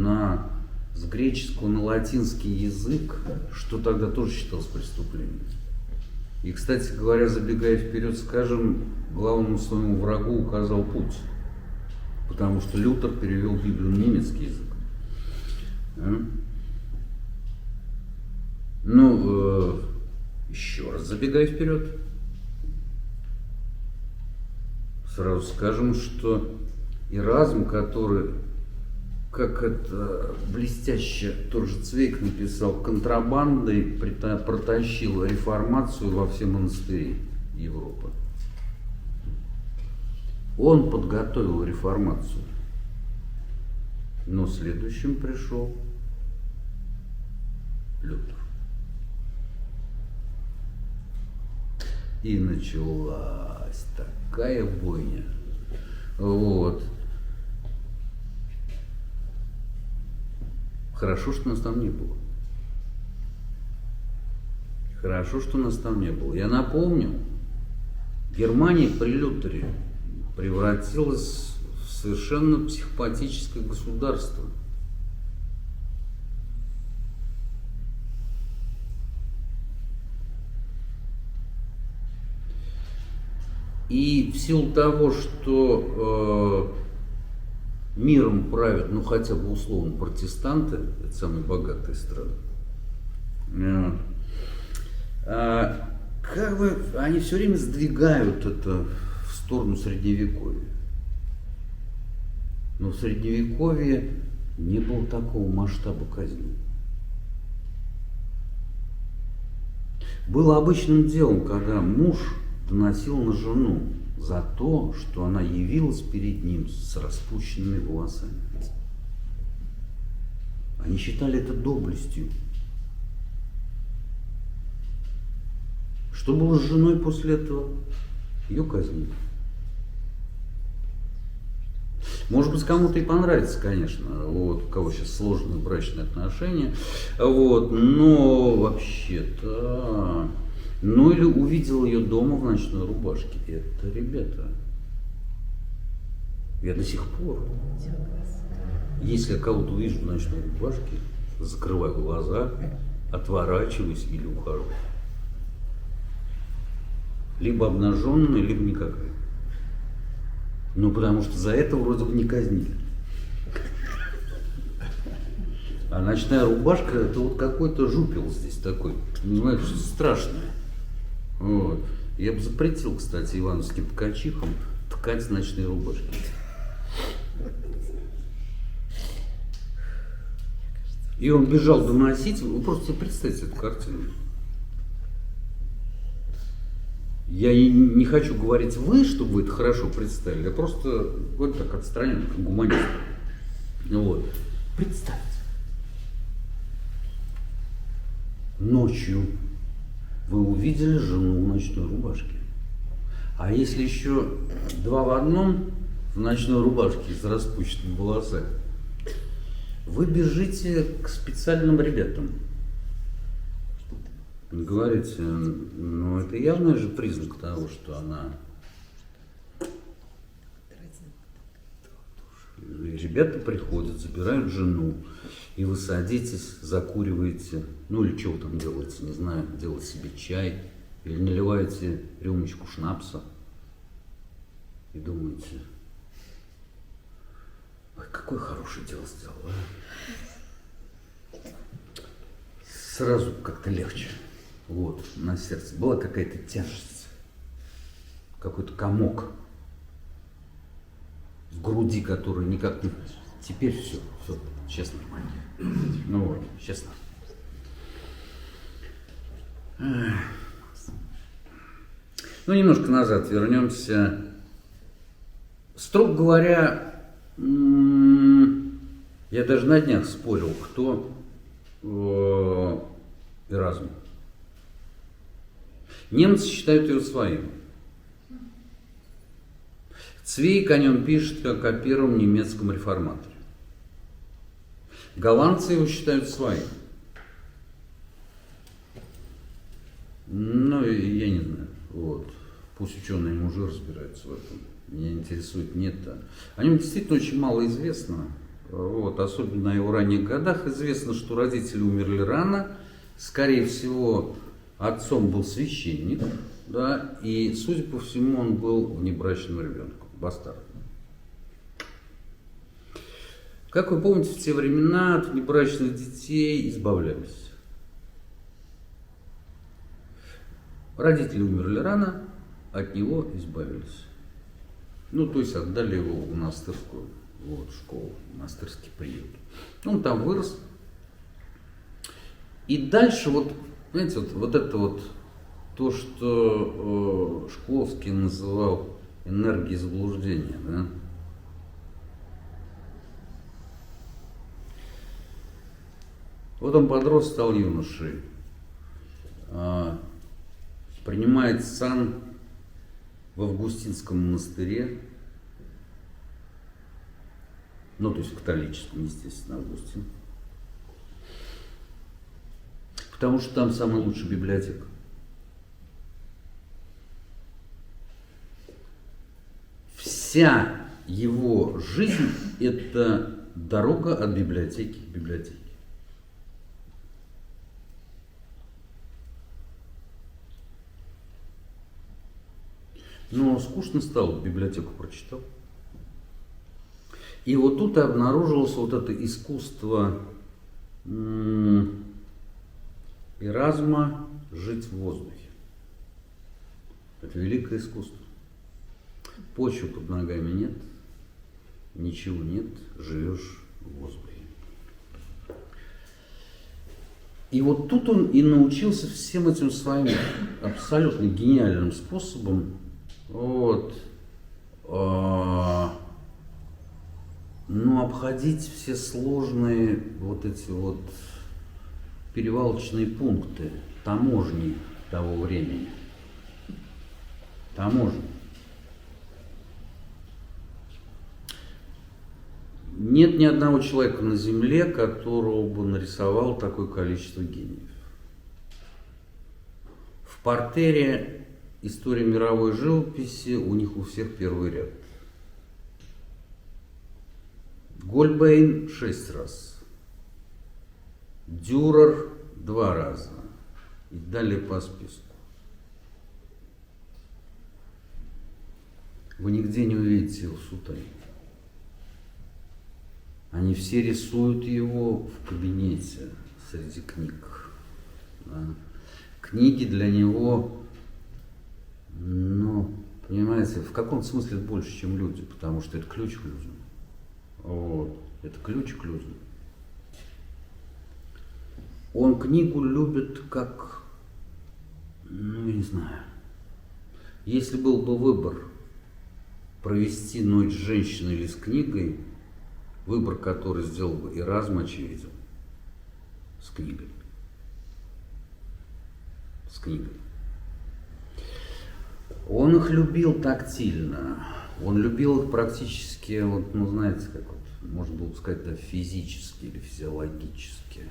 с греческого на латинский язык, что тогда тоже считалось преступлением. И, кстати говоря, забегая вперед, скажем, главному своему врагу указал путь. Потому что Лютер перевел Библию на немецкий язык. Еще раз забегая вперед, сразу скажем, что Эразм, который, как это блестяще тоже Цвейк написал, контрабандой протащил реформацию во все монастыри Европы. Он подготовил реформацию, но следующим пришел Лютер. И началась такая бойня. Вот. Хорошо, что нас там не было. Хорошо, что нас там не было. Я напомню, Германия при Лютере превратилась в совершенно психопатическое государство. И в силу того, что миром правят, ну хотя бы условно, протестанты, это самые богатые страны, как бы они все время сдвигают это в сторону средневековья. Но в средневековье не было такого масштаба казни. Было обычным делом, когда муж доносил на жену за то, что она явилась перед ним с распущенными волосами. Они считали это доблестью. Что было с женой после этого? Ее казнили. Может быть, кому-то и понравится, конечно, вот, у кого сейчас сложные брачные отношения, вот, но вообще-то, ну или увидел ее дома в ночной рубашке. Это, ребята, я до сих пор, если я кого-то увижу в ночной рубашке, закрываю глаза, отворачиваюсь или ухожу. Либо обнаженная, либо никакая. Ну, потому что за это вроде бы не казнили. А ночная рубашка это вот какой-то жупел здесь такой, понимаешь, страшное. Вот. Я бы запретил, кстати, ивановским ткачихам ткать ночные рубашки. И он бежал доносить, вы просто себе представьте эту картину. Я не хочу говорить вы, чтобы вы это хорошо представили, я просто вот так отстранен, как гуманист. Вот. Представьте. Ночью вы увидели жену в ночной рубашке. А если еще два в одном в ночной рубашке с распущенными волосами, вы бежите к специальным ребятам. Говорите, ну это явный же признак того, что она... И ребята приходят, забирают жену, и вы садитесь, закуриваете, ну или что вы там делаете, не знаю, делаете себе чай, или наливаете рюмочку шнапса и думаете, ой, какое хорошее дело сделал, а? Сразу как-то легче. Вот, на сердце. Была какая-то тяжесть, какой-то комок в груди, который никак не... Теперь все, сейчас нормально. Ну вот, честно. Ну, немножко назад вернемся. Строго говоря, я даже на днях спорил, кто Эразм. Немцы считают его своим. Цвейг о нем пишет как о первом немецком реформаторе. Голландцы его считают своим. Ну, я не знаю. Вот. Пусть ученые мужи разбираются в этом. Меня интересует нет-то. О нем действительно очень мало известно. Вот. Особенно о его ранних годах. Известно, что родители умерли рано. Скорее всего, отцом был священник. Да, и, судя по всему, он был внебрачным ребенком, бастардом. Как вы помните, в те времена от внебрачных детей избавлялись. Родители умерли рано, от него избавились. Ну, то есть отдали его в монастырскую школу, монастырский приют. Он там вырос. И дальше, вот, знаете, вот это вот то, что Шкловский называл энергией заблуждения, да? Вот он подрос, стал юношей, принимает сан в Августинском монастыре, ну, то есть в католическом, естественно, Августин, потому что там самая лучшая библиотека. Вся его жизнь – это дорога от библиотеки к библиотеке. Но скучно стало, библиотеку прочитал. И вот тут обнаружилось вот это искусство Эразма жить в воздухе. Это великое искусство. Почвы под ногами нет, ничего нет, живешь в воздухе. И вот тут он и научился всем этим своим абсолютно гениальным способом вот, ну, обходить все сложные вот эти вот перевалочные пункты, таможни того времени. Таможни. Нет ни одного человека на Земле, которого бы нарисовал такое количество гениев. В партере истории мировой живописи у них у всех первый ряд. Гольбейн 6 раз, Дюрер 2 раза и далее по списку. Вы нигде не увидите его сутей. Они все рисуют его в кабинете среди книг. Да. Книги для него, ну, понимаете, в каком смысле больше, чем люди, потому что это ключ к людям. Вот. Это ключ к людям. Он книгу любит как, ну, я не знаю, если был бы выбор провести ночь с женщиной или с книгой, выбор, который сделал бы Эразм, очевиден, с книгой. С книгой. Он их любил тактильно, он любил их практически, вот, ну, знаете, как вот, можно было бы сказать, да, физически или физиологически.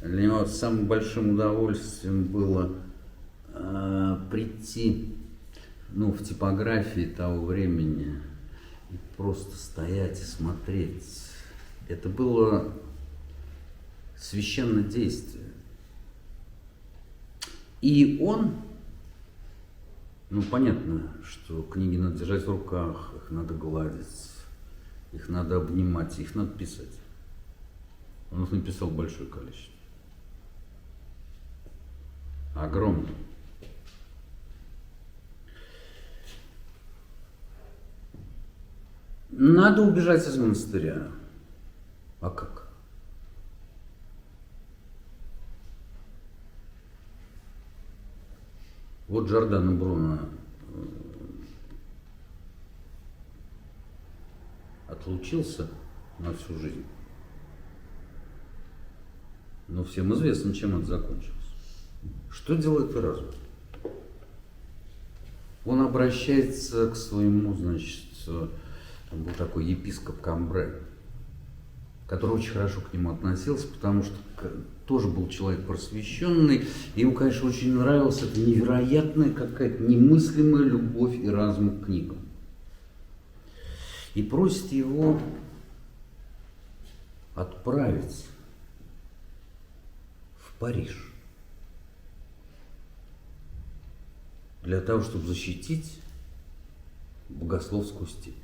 Для него самым большим удовольствием было прийти, ну, в типографии того времени и просто стоять и смотреть. Это было священное действие. И он, ну, понятно, что книги надо держать в руках, их надо гладить, их надо обнимать, их надо писать. Он их написал большое количество. Огромное. Надо убежать из монастыря. А как? Вот Джордано Бруно отлучился на всю жизнь. Но всем известно, чем это закончилось. Что делает Эразм? Он обращается к своему, значит, там был такой епископ Камбре, который очень хорошо к нему относился, потому что тоже был человек просвещенный, и ему, конечно, очень нравилась эта невероятная какая-то немыслимая любовь Эразма к книгам. И просит его отправить в Париж для того, чтобы защитить богословскую степень.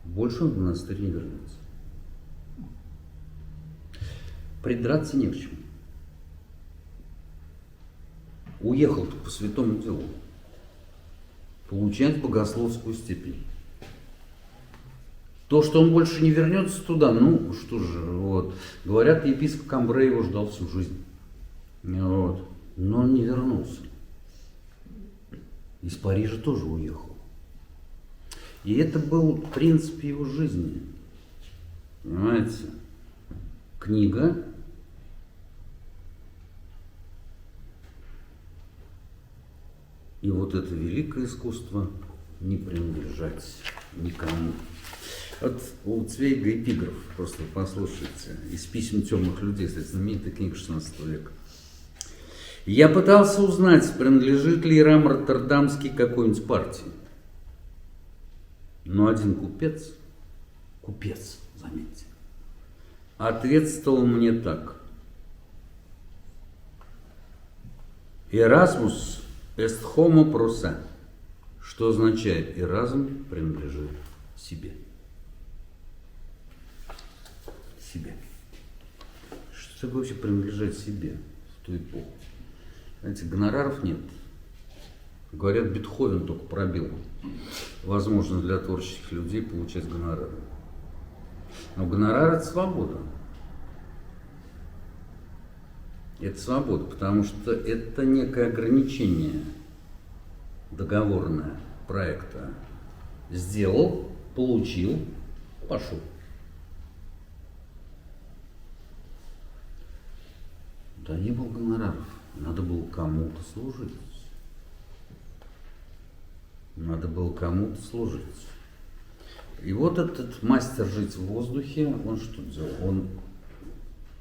Больше он в монастырь не вернется. Придраться не к чему. Уехал по святому делу. Получать богословскую степень. То, что он больше не вернется туда, ну что же, вот. Говорят, епископ Камбре его ждал всю жизнь. Вот. Но он не вернулся. Из Парижа тоже уехал. И это был принцип его жизни. Понимаете? Книга и вот это великое искусство не принадлежать никому. Вот у Цвейга эпиграф, просто послушайте, из писем темных людей, кстати, знаменитая книга 16 века. Я пытался узнать, принадлежит ли Ирам Роттердамский какой-нибудь партии. Но один купец, заметьте, ответствовал мне так. Erasmus est homo pro se, что означает Эразм принадлежит себе. Себе. Что такое вообще принадлежать себе в ту эпоху? Знаете, гонораров нет. Говорят, Бетховен только пробил возможность для творческих людей получать гонорары. Но гонорар – это свобода. Это свобода, потому что это некое ограничение договорное проекта. Сделал, получил, пошел. Да не было гонораров, надо было кому-то служить. Надо было кому-то служить. И вот этот мастер жить в воздухе, он что делал? Он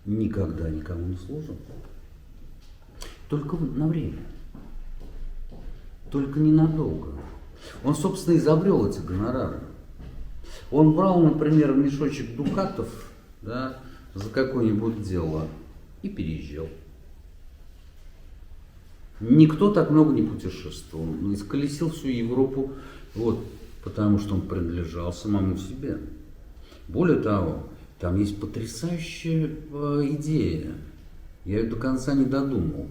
никогда никому не служил. Только на время. Только ненадолго. Он, собственно, изобрел эти гонорары. Он брал, например, мешочек дукатов, да, за какое-нибудь дело и переезжал. Никто так много не путешествовал. Исколесил всю Европу. Вот, потому что он принадлежал самому себе. Более того, там есть потрясающая идея. Я ее до конца не додумал.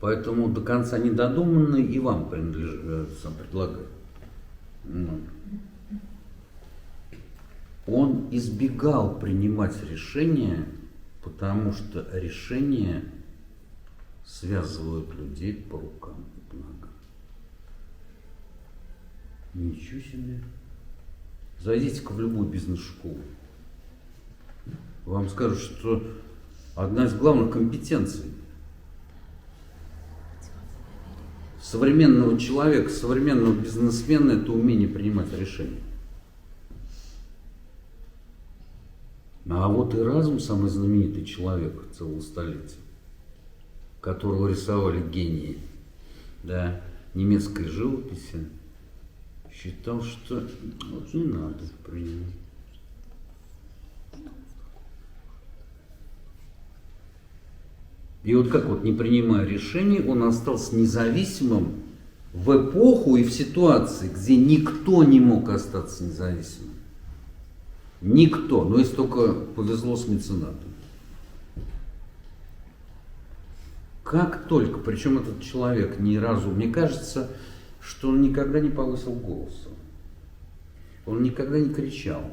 Поэтому до конца недодуманный и вам предлагаю. Он избегал принимать решения, потому что решения связывают людей по рукам и по ногам. Ничего себе. Зайдите-ка в любую бизнес-школу. Вам скажут, что одна из главных компетенций современного человека, современного бизнесмена – это умение принимать решения. А вот и разум, самый знаменитый человек целого столетия, которого рисовали гении, да, немецкой живописи, считал, что вот не надо принимать. И вот как вот, не принимая решений, он остался независимым в эпоху и в ситуации, где никто не мог остаться независимым. Никто, но если только повезло с меценатом. Как только, причем этот человек ни разу, мне кажется, что он никогда не повысил голоса. Он никогда не кричал.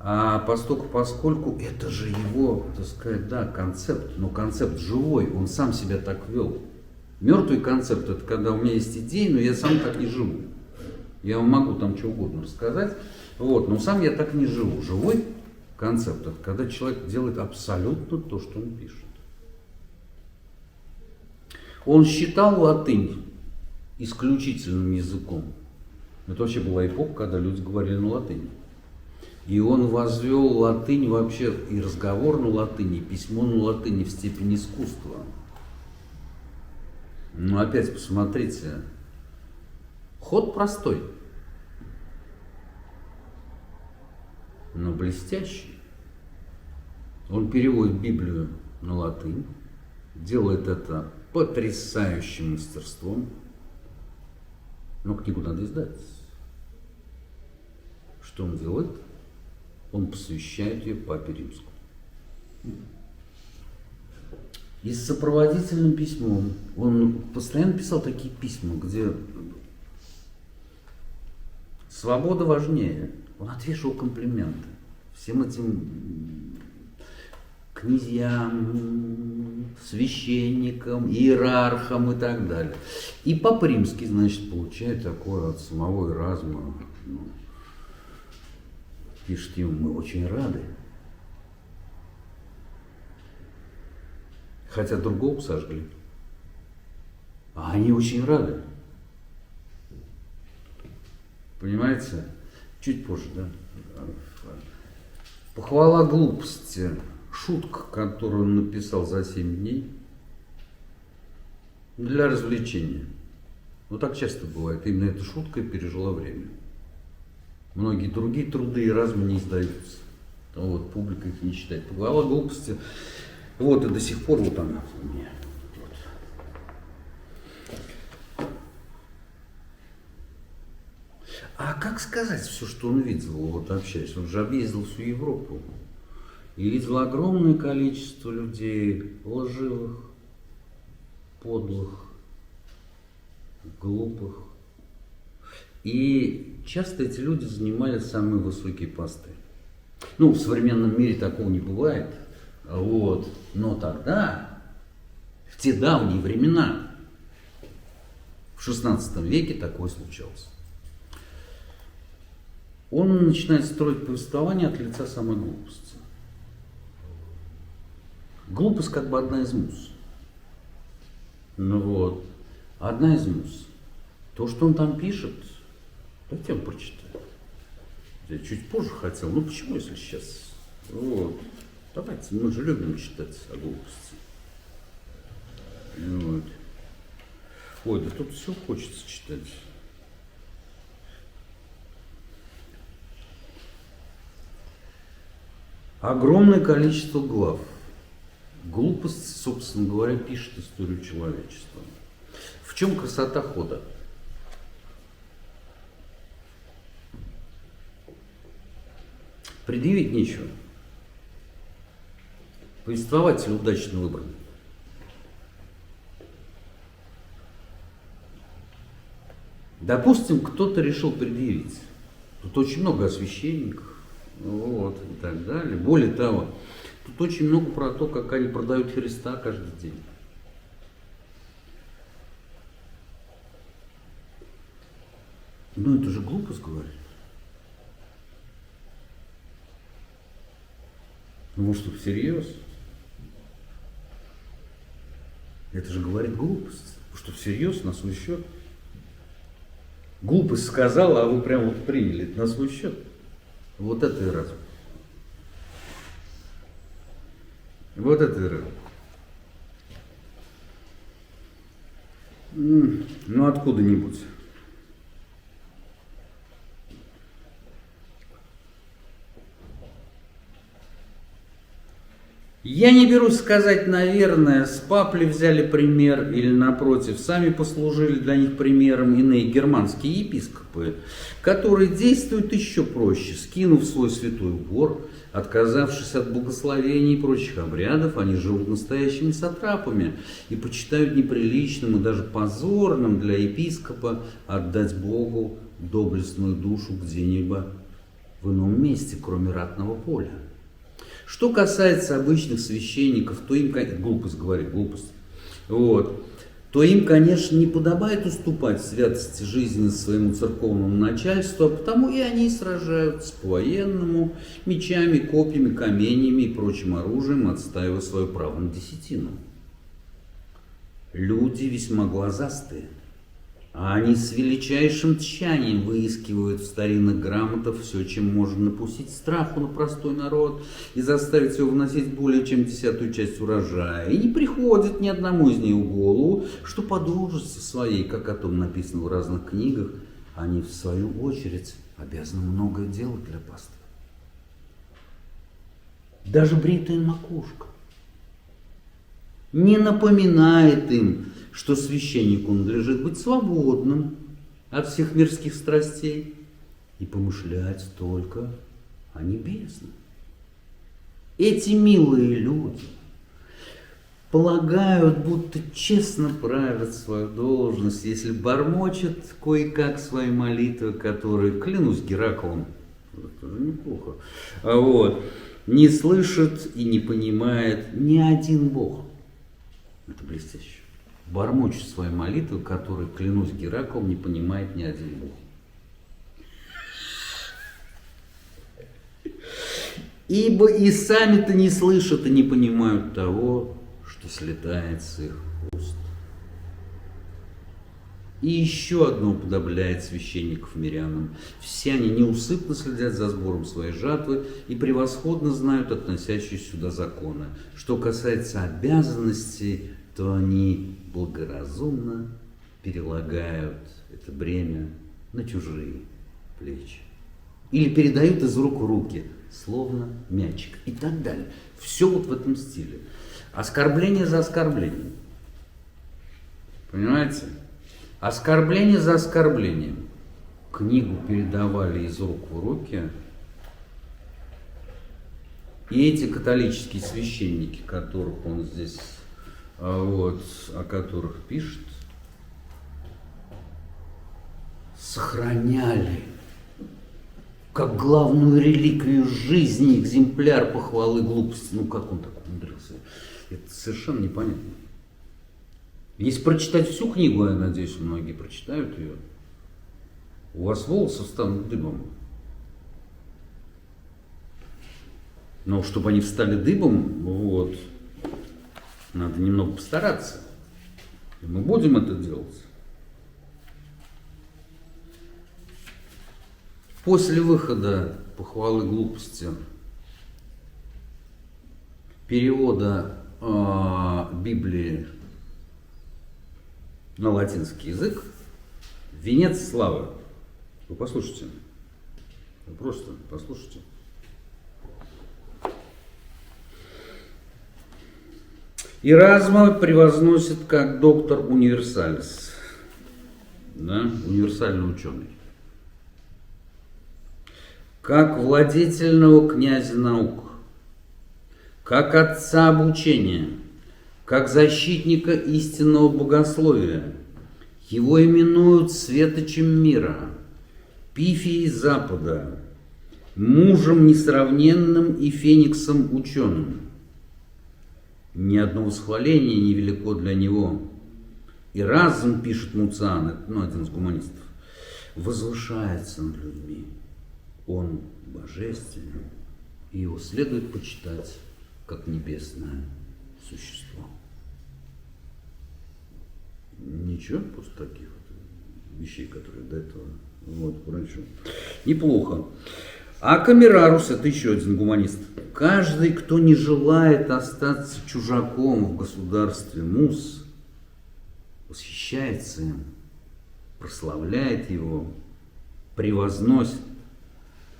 А поскольку это же его, так сказать, да, концепт, но концепт живой, он сам себя так вел. Мертвый концепт – это когда у меня есть идеи, но я сам так не живу. Я вам могу там что угодно рассказать, вот, но сам я так не живу. Живой концепт – это когда человек делает абсолютно то, что он пишет. Он считал латынь исключительным языком. Это вообще была эпоха, когда люди говорили на латыни. И он возвел латынь вообще, и разговор на латыни, и письмо на латыни в степень искусства. Ну, опять посмотрите, ход простой, но блестящий. Он переводит Библию на латынь, делает это потрясающим мастерством, но книгу надо издать. Что он делает? Он посвящает ее Папе Римскому. И с сопроводительным письмом. Он постоянно писал такие письма, где свобода важнее. Он отвешивал комплименты всем этим князьям, священникам, иерархам и так далее. И Папа Римский, значит, получает такое от самого Эразма. Пишет ему: мы очень рады. Хотя другого сожгли. А они очень рады. Понимаете? Чуть позже, да? Похвала глупости. Шутка, которую он написал за 7 дней. Для развлечения. Вот так часто бывает. Именно эта шутка пережила время. Многие другие труды и разум не издаются. Вот, публика их не читает. Похвала глупости. Вот, и до сих пор вот она у меня. Вот. А как сказать все, что он видел, вот общаясь? Он же объездил всю Европу. И видел огромное количество людей лживых, подлых, глупых. И часто эти люди занимали самые высокие посты. Ну, в современном мире такого не бывает. Вот. Но тогда, в те давние времена, в XVI веке такое случалось. Он начинает строить повествование от лица самой глупости. Глупость как бы одна из муз. Ну вот, одна из муз. То, что он там пишет, давайте я вам прочитаю. Я чуть позже хотел, ну почему, если сейчас? Вот. Давайте, мы же любим читать о глупости. Вот. Ой, да тут все хочется читать. Огромное количество глав. Глупость, собственно говоря, пишет историю человечества. В чем красота хода? Предъявить нечего. Повествователь удачно выбран. Допустим, кто-то решил предъявить. Тут очень много о священниках, вот, и так далее. Более того, тут очень много про то, как они продают Христа каждый день. Ну это же глупость говорить. Ну может, всерьез? Это же говорит глупость. Что всерьез на свой счет? Глупость сказала, а вы прям вот приняли это на свой счет. Вот это и разум. Вот это и разум. Ну откуда-нибудь. Я не берусь сказать, наверное, с пап ли взяли пример или, напротив, сами послужили для них примером иные германские епископы, которые действуют еще проще, скинув свой святой убор, отказавшись от благословений и прочих обрядов, они живут настоящими сатрапами и почитают неприличным и даже позорным для епископа отдать Богу доблестную душу где-нибудь в ином месте, кроме ратного поля. Что касается обычных священников, то им, глупость говорит, глупость, вот, то им, конечно, не подобает уступать святости жизни своему церковному начальству, а потому и они сражаются по-военному, мечами, копьями, каменями и прочим оружием, отстаивая свое право на десятину. Люди весьма глазастые. А они с величайшим тщанием выискивают в старинных грамотах все, чем можно напустить страху на простой народ и заставить его вносить более чем 10-ую часть урожая. И не приходит ни одному из них в голову, что по должности своей, как о том написано в разных книгах, они в свою очередь обязаны многое делать для паствы. Даже бритая макушка не напоминает им, что священнику надлежит быть свободным от всех мирских страстей и помышлять только о небесном. Эти милые люди полагают, будто честно правят свою должность, если бормочат кое-как свои молитвы, которые, клянусь Гераклом, это же неплохо, вот, не слышит и не понимает ни один Бог. Это блестяще. Бормочет свои молитвы, которые, клянусь Гераклом, не понимает ни один Бог. Ибо и сами-то не слышат и не понимают того, что слетает с их уст. И еще одно уподобляет священников мирянам. Все они неусыпно следят за сбором своей жатвы и превосходно знают относящиеся сюда законы. Что касается обязанностей, то они благоразумно перелагают это бремя на чужие плечи. Или передают из рук в руки, словно мячик и так далее. Все вот в этом стиле. Оскорбление за оскорблением. Понимаете? Оскорбление за оскорблением. Книгу передавали из рук в руки. И эти католические священники, которых он здесь, вот, о которых пишет, сохраняли как главную реликвию жизни экземпляр похвалы глупости. Ну как он так умудрился? Это совершенно непонятно. Если прочитать всю книгу, я надеюсь, многие прочитают ее, у вас волосы станут дыбом. Но чтобы они встали дыбом, вот, надо немного постараться. И мы будем это делать. После выхода похвалы глупости, перевода Библии на латинский язык, венец славы. Вы послушайте. Вы просто послушайте. Эразма превозносит как доктор универсалис, да, универсальный ученый. как владетельного князя наук, как отца обучения, как защитника истинного богословия. Его именуют светочем мира, пифией Запада, мужем несравненным и фениксом ученым. Ни одно восхваление невелико для него. И разум, пишет Муциан, это, один из гуманистов, возвышается над людьми. Он божественен, и его следует почитать как небесное существо. Ничего, после таких вот вещей, которые до этого прочим. Неплохо. А Камерарус, это еще один гуманист. Каждый, кто не желает остаться чужаком в государстве Мус, восхищается им, прославляет его, превозносит.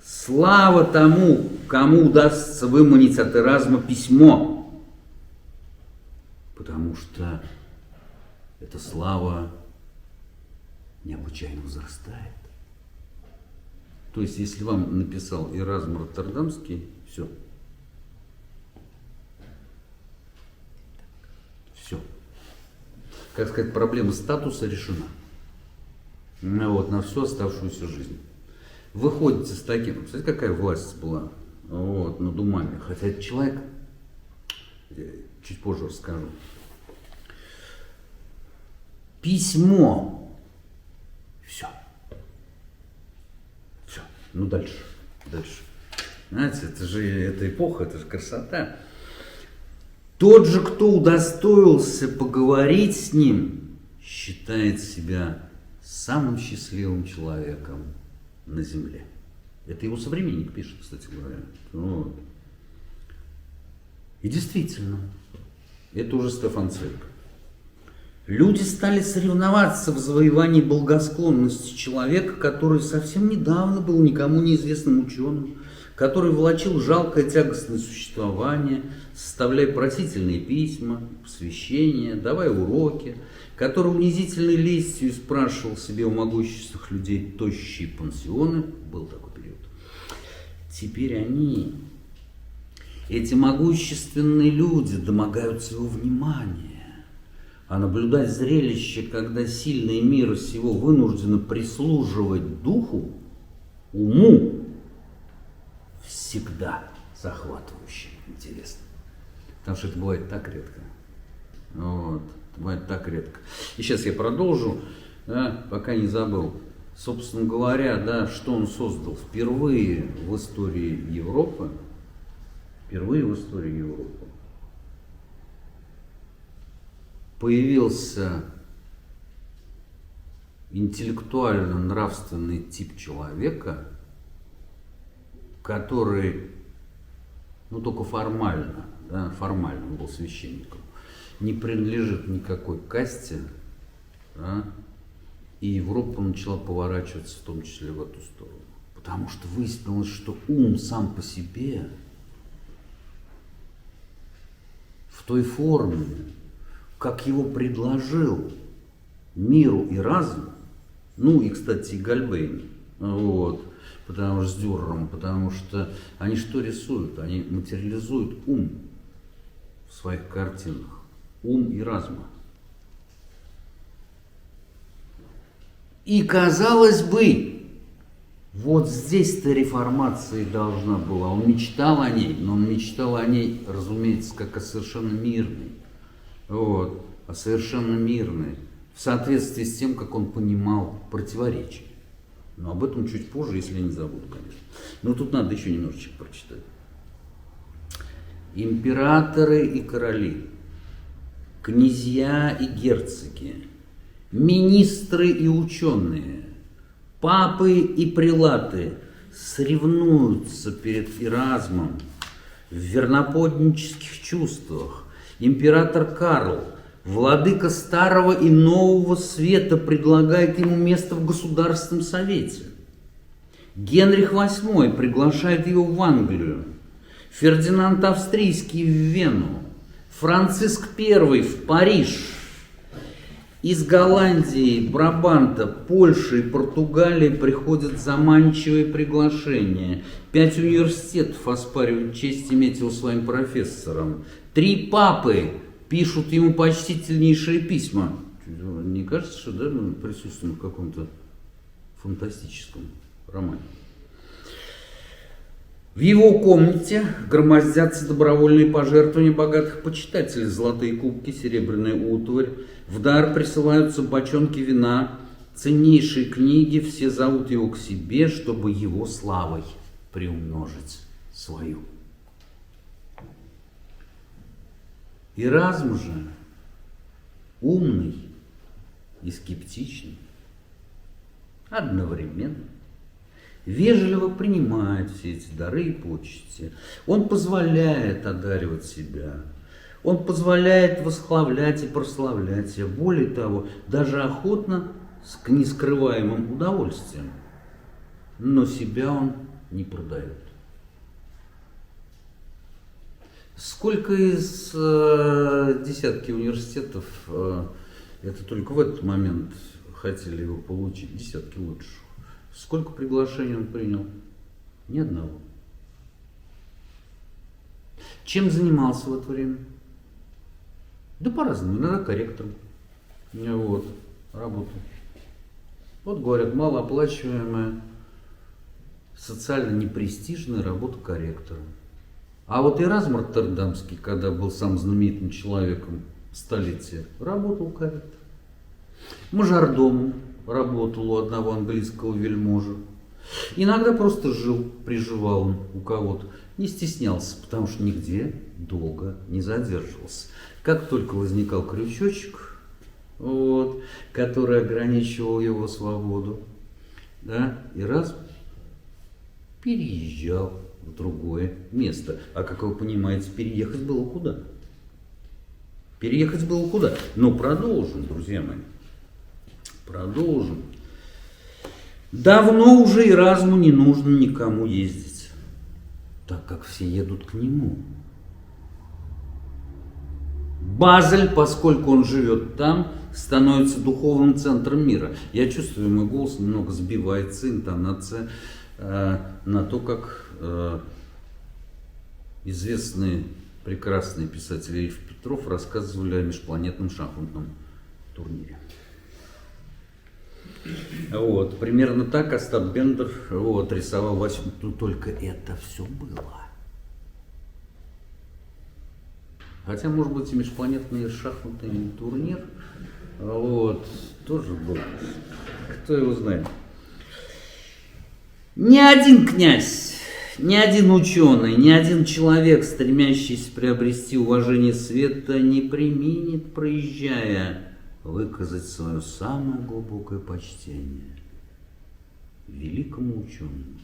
Слава тому, кому удастся выманить от Эразма письмо, потому что эта слава необычайно возрастает. То есть, если вам написал Эразм Роттердамский, все. Все. Как сказать, проблема статуса решена. На всю оставшуюся жизнь. Выходите с таким, представляете, какая власть была над умами. Хотя этот человек, чуть позже расскажу, письмо. Все. Все. Дальше. Знаете, это эпоха, это же красота. Тот же, кто удостоился поговорить с ним, считает себя самым счастливым человеком на земле. Это его современник пишет, кстати говоря. И действительно, это уже Стефан Цвейг. Люди стали соревноваться в завоевании благосклонности человека, который совсем недавно был никому неизвестным ученым, который влачил жалкое тягостное существование, составляя просительные письма, посвящения, давая уроки, который унизительной лестью спрашивал себе у могущественных людей тощие пансионы. Был такой период. Теперь эти могущественные люди, домогаются его внимания. А наблюдать зрелище, когда сильные мира сего вынуждены прислуживать духу, уму, всегда захватывающе интересно. Потому что это бывает так редко. Бывает так редко. И сейчас я продолжу, пока не забыл. Собственно говоря, что он создал впервые в истории Европы. Появился интеллектуально-нравственный тип человека, который, только формально он был священником, не принадлежит никакой касте, и Европа начала поворачиваться в том числе в эту сторону. Потому что выяснилось, что ум сам по себе в той форме, как его предложил миру и разум, и, кстати, и Гальбейн, потому что с Дюрером, потому что они что рисуют? Они материализуют ум в своих картинах, ум и разум. И, казалось бы, здесь-то реформация должна была. Он мечтал о ней, но он мечтал о ней, разумеется, как о совершенно мирной. А совершенно мирной, в соответствии с тем, как он понимал противоречия. Но об этом чуть позже, если я не забуду, конечно. Но тут надо еще немножечко прочитать. Императоры и короли, князья и герцоги, министры и ученые, папы и прелаты соревнуются перед Эразмом в верноподнических чувствах. Император Карл, владыка Старого и Нового Света, предлагает ему место в Государственном Совете. Генрих VIII приглашает его в Англию, Фердинанд Австрийский в Вену, Франциск I в Париж. Из Голландии, Брабанта, Польши и Португалии приходят заманчивые приглашения. 5 университетов оспаривают честь иметь его своим профессором. 3 папы пишут ему почтительнейшие письма. Не кажется, что да, мы присутствуем в каком-то фантастическом романе? В его комнате громоздятся добровольные пожертвования богатых почитателей, золотые кубки, серебряная утварь. В дар присылаются бочонки вина, ценнейшие книги, все зовут его к себе, чтобы его славой приумножить свою. Эразм же, умный и скептичный, одновременно вежливо принимает все эти дары и почести. Он позволяет одаривать себя. Он позволяет восхвалять и прославлять себя. Более того, даже охотно, с нескрываемым удовольствием. Но себя он не продает. Сколько из десятки университетов, это только в этот момент хотели его получить, десятки лучших. Сколько приглашений он принял? Ни одного. Чем занимался в это время? Да по-разному, иногда корректором. Вот, работал. Вот говорят, малооплачиваемая, социально непрестижная работа корректором. А вот Эразм Роттердамский, когда был самым знаменитым человеком столетия, работал корректором. Мажордомом работал у одного английского вельможа. Иногда просто жил, приживал он у кого-то. Не стеснялся, потому что нигде долго не задерживался. Как только возникал крючочек, вот, который ограничивал его свободу, да, Эразм переезжал в другое место. А как вы понимаете, переехать было куда? Переехать было куда? Но продолжим, друзья мои. Продолжим. Давно уже Эразму не нужно никому ездить, так как все едут к нему. Базель, поскольку он живет там, становится духовным центром мира. Я чувствую, мой голос немного сбивается, интонация на то, как известные прекрасные писатели Ильф Петров рассказывали о межпланетном шахматном турнире. Вот, примерно так Остап Бендер вот, рисовал Васю. Ну, только это все было. Хотя, может быть, и межпланетный шахматный турнир вот, тоже был. Кто его знает. Ни один князь, ни один ученый, ни один человек, стремящийся приобрести уважение света, не преминет, проезжая, выказать свое самое глубокое почтение великому ученому,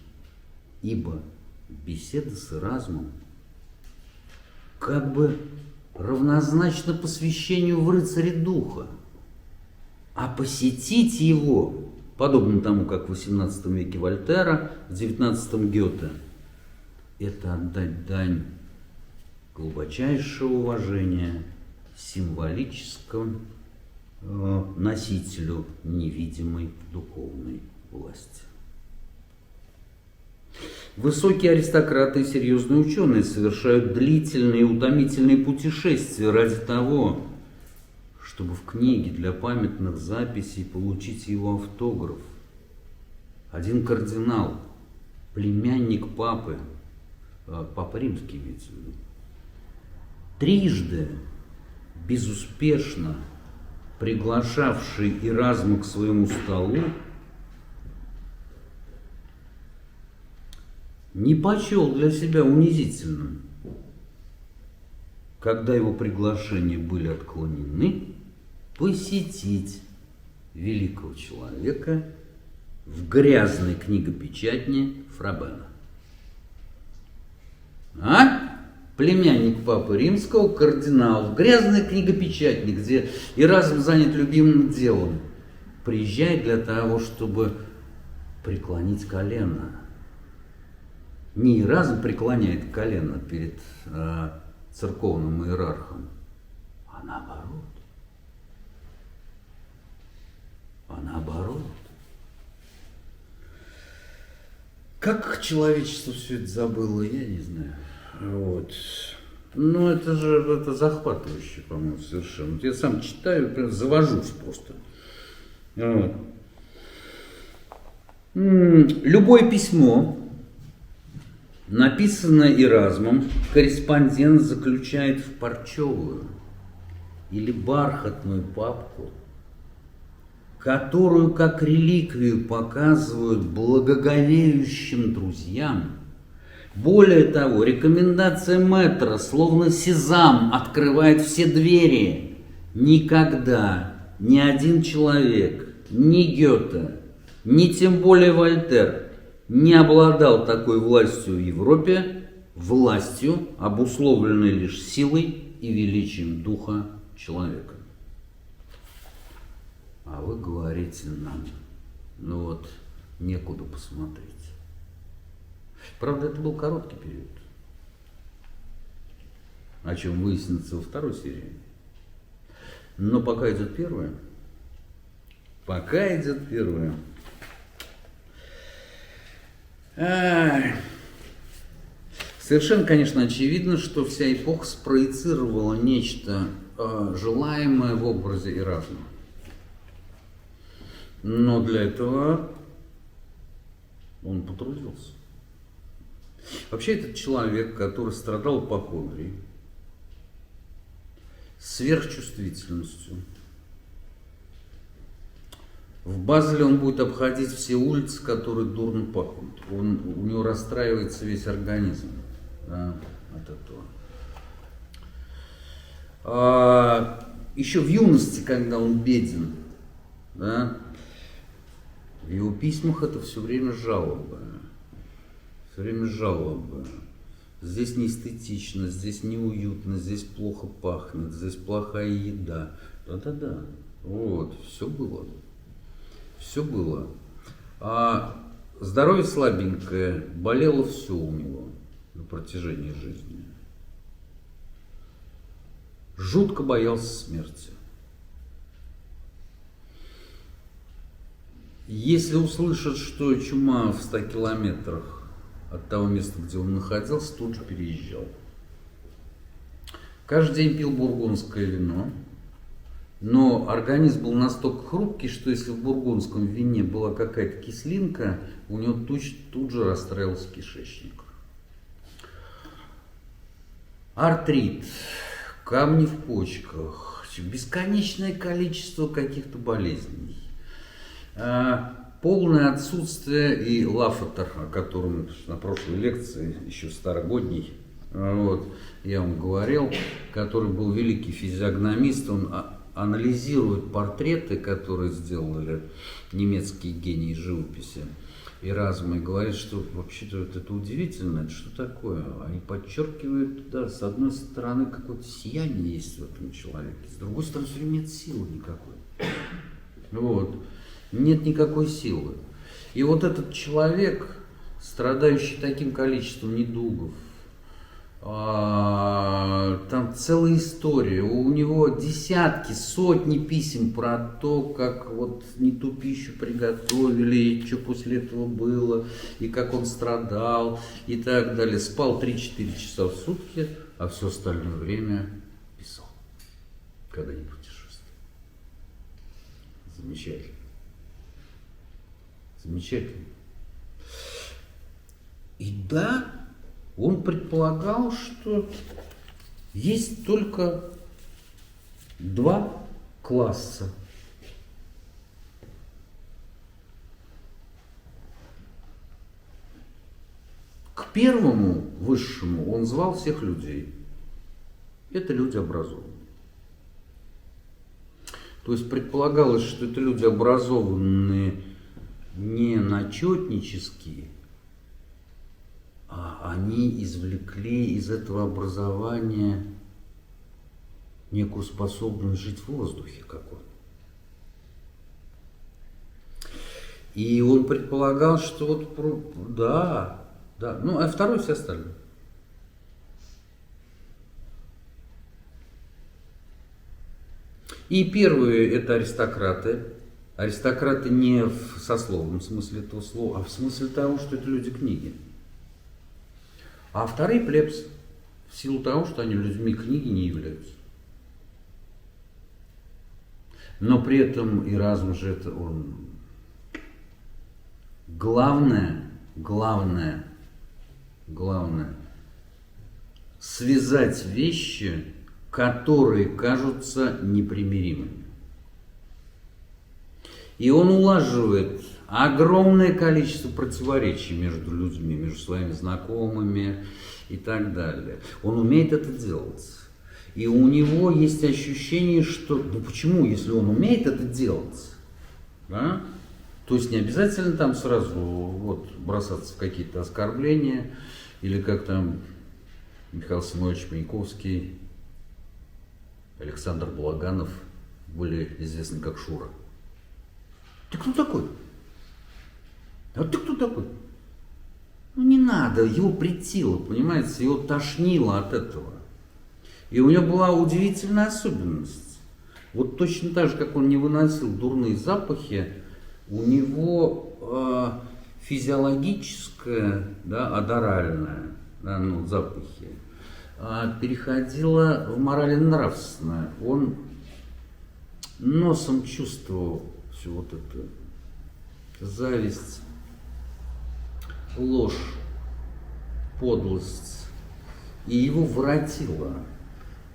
ибо беседа с Эразмом как бы равнозначно посвящению в рыцаре духа, а посетить его, подобно тому, как в XVIII веке Вольтера, в XIX Гёте, это отдать дань глубочайшего уважения символическому носителю невидимой духовной власти. Высокие аристократы и серьезные ученые совершают длительные и утомительные путешествия ради того, чтобы в книге для памятных записей получить его автограф. Один кардинал, племянник папы, папа римский имеется в виду, трижды безуспешно приглашавший Эразма к своему столу, не почел для себя унизительным, когда его приглашения были отклонены, посетить великого человека в грязной книгопечатне Фрабена. Племянник папы римского, кардинал, в грязной книгопечатне, где Эразм занят любимым делом, приезжает для того, чтобы преклонить колено. Не Эразм преклоняет колено перед церковным иерархом, а наоборот. а наоборот. Как человечество все это забыло, я не знаю. Вот. Ну, это же это захватывающе, по-моему, совершенно. Вот я сам читаю, прям завожусь просто. Вот. Любое письмо, написанное Эразмом, корреспондент заключает в парчевую или бархатную папку, которую как реликвию показывают благоговеющим друзьям. Более того, рекомендация мэтра, словно сезам, открывает все двери. Никогда ни один человек, ни Гёте, ни тем более Вольтер не обладал такой властью в Европе, властью, обусловленной лишь силой и величием духа человека. А вы говорите нам, ну вот, некуда посмотреть. Правда, это был короткий период, о чем выяснится во второй серии. Но пока идет первая, совершенно, конечно, очевидно, что вся эпоха спроецировала нечто желаемое в образе Эразма. Но для этого он потрудился. Вообще, этот человек, который страдал ипохондрией, сверхчувствительностью. В Базеле он будет обходить все улицы, которые дурно пахнут. У него расстраивается весь организм, да, от этого. Еще в юности, когда он беден, да, в его письмах это все время жалобы. Здесь неэстетично, здесь неуютно, здесь плохо пахнет, здесь плохая еда. Да-да-да, вот, все было. А здоровье слабенькое, болело все у него на протяжении жизни. Жутко боялся смерти. Если услышат, что чума в 100 километрах от того места, где он находился, тут же переезжал. Каждый день пил бургундское вино, но организм был настолько хрупкий, что если в бургундском вине была какая-то кислинка, у него тут же расстраивался кишечник. Артрит, камни в почках, бесконечное количество каких-то болезней. Полное отсутствие и Лафатер, о котором на прошлой лекции, еще старогодней, вот, я вам говорил, который был великий физиогномист, он анализирует портреты, которые сделали немецкие гении живописи Эразма, и говорит, что вообще-то вот это удивительно, это что такое? Они подчеркивают, да, с одной стороны какое-то сияние есть в этом человеке, с другой стороны все время нет силы никакой. Вот. Нет никакой силы. И вот этот человек, страдающий таким количеством недугов, там целая история. У него десятки, сотни писем про то, как вот не ту пищу приготовили, и что после этого было, и как он страдал, и так далее. Спал 3-4 часа в сутки, а все остальное время писал, когда не путешествовал. Замечательно. Замечательно. И да, он предполагал, что есть только два класса. К первому, высшему, он звал всех людей. Это люди образованные. То есть предполагалось, что это люди образованные не начетнические, а они извлекли из этого образования некую способность жить в воздухе, как он. И он предполагал, что вот, да, ну а второй все остальные. И первые это аристократы, Аристократы не в сословном смысле этого слова, а в смысле того, что это люди книги. А вторые плебс в силу того, что они людьми книги не являются. Но при этом Эразм же это он... Главное, связать вещи, которые кажутся непримиримыми. И он улаживает огромное количество противоречий между людьми, между своими знакомыми и так далее. Он умеет это делать. И у него есть ощущение, что... Ну почему, если он умеет это делать, да? То есть не обязательно там сразу вот, бросаться в какие-то оскорбления, или как там Михаил Самуильевич Паниковский, Александр Балаганов, более известный как Шура. Ты кто такой? А ты кто такой? Ну не надо, его притило, понимаете, его тошнило от этого. И у него была удивительная особенность. Вот точно так же, как он не выносил дурные запахи, у него физиологическое, да, адоральное, да, ну, запахи, переходило в морально-нравственное. Он носом чувствовал всю вот эту зависть, ложь, подлость, и его воротило.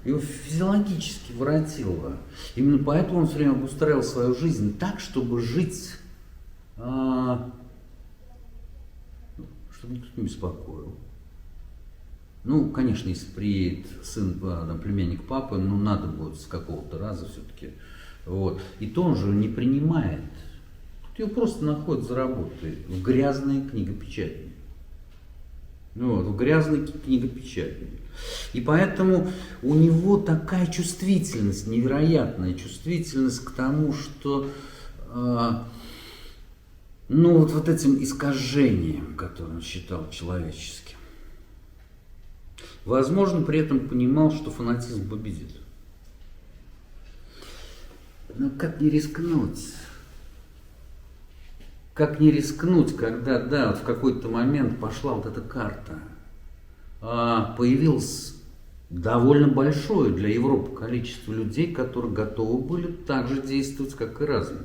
Его физиологически воротило. Именно поэтому он все время устраивал свою жизнь так, чтобы жить, чтобы никто не беспокоил. Ну, конечно, если приедет сын, там, племянник папы, ну, надо будет с какого-то раза все-таки. Вот. И то он же не принимает. Тут его просто находят за работой в грязной книгопечатне. Вот, в грязной книгопечатне. И поэтому у него такая чувствительность, невероятная чувствительность к тому, что ну, вот этим искажением, которое он считал человеческим. Возможно, при этом понимал, что фанатизм победит. Но как не рискнуть? Как не рискнуть, когда, да, вот в какой-то момент пошла вот эта карта, появилось довольно большое для Европы количество людей, которые готовы были так же действовать, как и Эразм.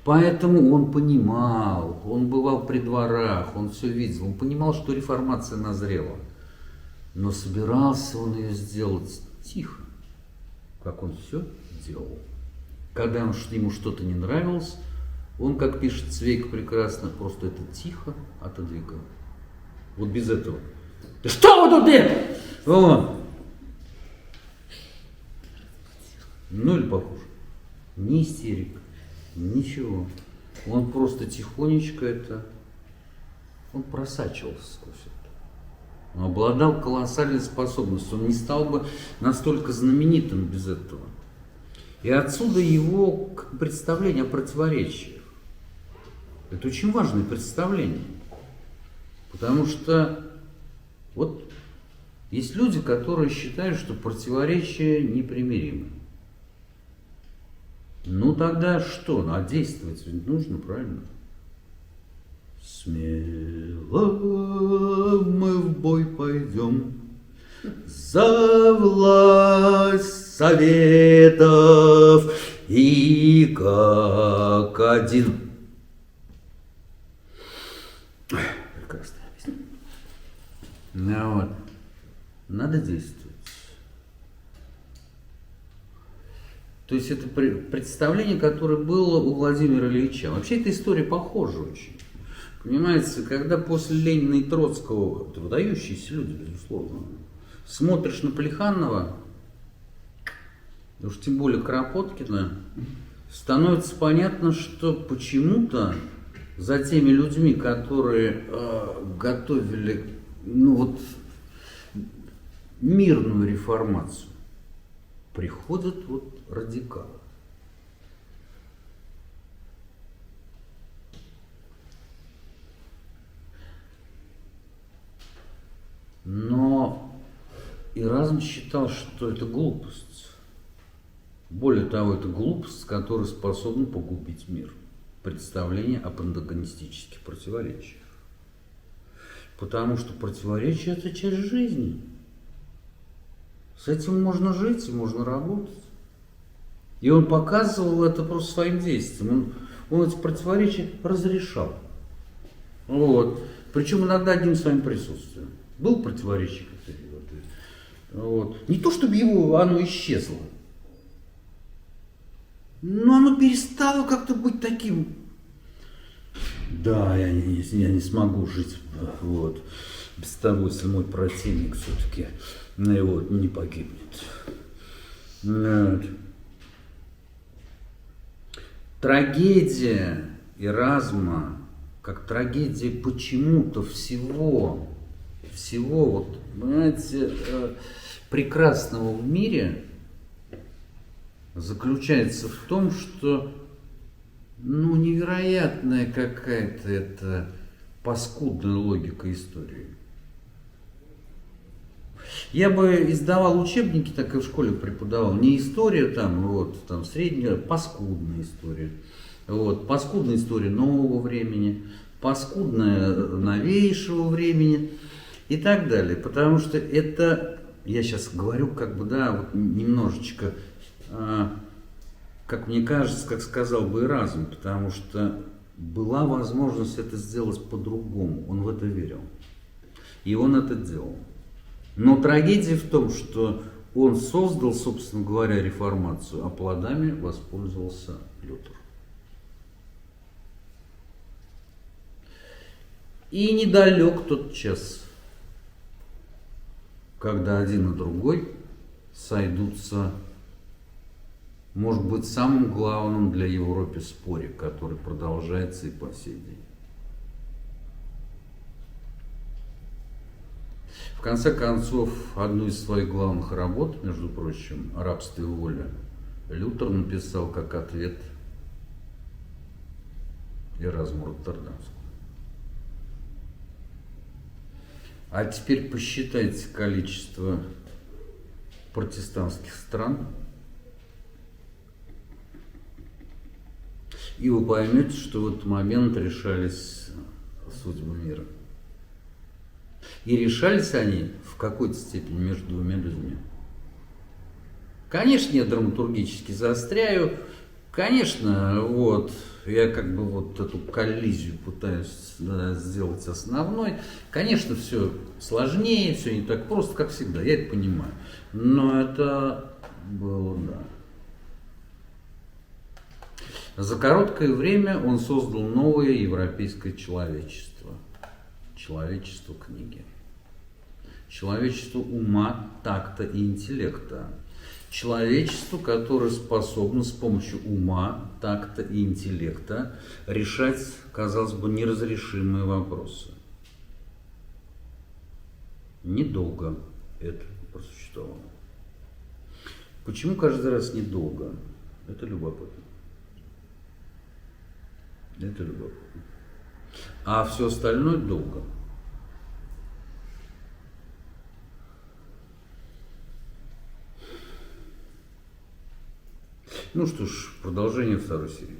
Поэтому он понимал, он бывал при дворах, он все видел, он понимал, что реформация назрела. Но собирался он ее сделать тихо, как он все делал. Когда ему что-то не нравилось, он, как пишет Цвейк прекрасно, просто это тихо отодвигал. Вот без этого. Да что вы тут делаете? Вот. Ну или похуже. Ни истерик, ничего. Он просто тихонечко это... Он просачивался сквозь это. Он обладал колоссальной способностью. Он не стал бы настолько знаменитым без этого. И отсюда его представление о противоречиях. Это очень важное представление. Потому что вот есть люди, которые считают, что противоречия непримиримы. Ну тогда что? А действовать ведь нужно, правильно? Смело мы в бой пойдем за власть советов и как один. Прекрасная песня. Ну вот. Надо действовать. То есть это представление, которое было у Владимира Ильича. Вообще эта история похожа очень. Понимаете, когда после Ленина и Троцкого, это выдающиеся люди, безусловно, смотришь на Плеханова, уж тем более Кропоткина, становится понятно, что почему-то за теми людьми, которые готовили, ну вот, мирную реформацию, приходят вот радикалы. Но Эразм считал, что это глупость. Более того, это глупость, которая способна погубить мир. Представление об антагонистических противоречиях. Потому что противоречие – это часть жизни. С этим можно жить и можно работать. И он показывал это просто своим действием. Он эти противоречия разрешал. Вот. Причем иногда одним своим присутствием. Был противоречие какое-то. Вот. Не то, чтобы оно исчезло. Но оно перестало как-то быть таким. Да, я не смогу жить вот, без того, если мой противник все-таки вот, не погибнет. Вот. Трагедия Эразма, как трагедия почему-то всего, вот, понимаете, прекрасного в мире, заключается в том, что невероятная какая-то это паскудная логика истории. Я бы издавал учебники, так и в школе преподавал. Не история там средняя, паскудная история. Вот, паскудная история нового времени, паскудная новейшего времени и так далее. Потому что это, я сейчас говорю вот немножечко, как мне кажется, как сказал бы Эразм, потому что была возможность это сделать по-другому. Он в это верил. И он это делал. Но трагедия в том, что он создал, собственно говоря, реформацию, а плодами воспользовался Лютер. И недалек тот час, когда один и другой сойдутся, может быть, самым главным для Европы споре, который продолжается и по сей день. В конце концов, одну из своих главных работ, между прочим, «О рабстве и воле», Лютер написал как ответ Эразму Роттердамскому. А теперь посчитайте количество протестантских стран, и вы поймете, что в этот момент решались судьбы мира. И решались они в какой-то степени между двумя людьми. Конечно, я драматургически заостряю. Конечно, я эту коллизию пытаюсь сделать основной. Конечно, все сложнее, все не так просто, как всегда, я это понимаю. Но это было, За короткое время он создал новое европейское человечество. Человечество книги. Человечество ума, такта и интеллекта. Человечество, которое способно с помощью ума, такта и интеллекта решать, казалось бы, неразрешимые вопросы. Недолго это просуществовало. Почему каждый раз недолго? Это любопытно. Это любопытно. А все остальное долго. Ну что ж, продолжение второй серии.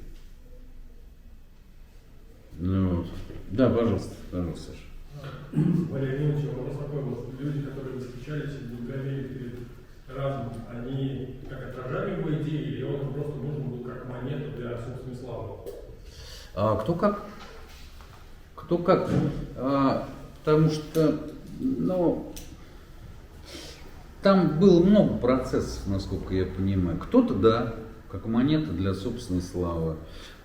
Да, пожалуйста, Саша. Валерий Ильич, вопрос такой, люди, которые восхищались и благоговели перед Эразмом, они как отражали его идеи, или он просто нужен был как монета для собственной славы? Кто как? Кто как? Потому что, там было много процессов, насколько я понимаю. Кто-то, да, как монета для собственной славы.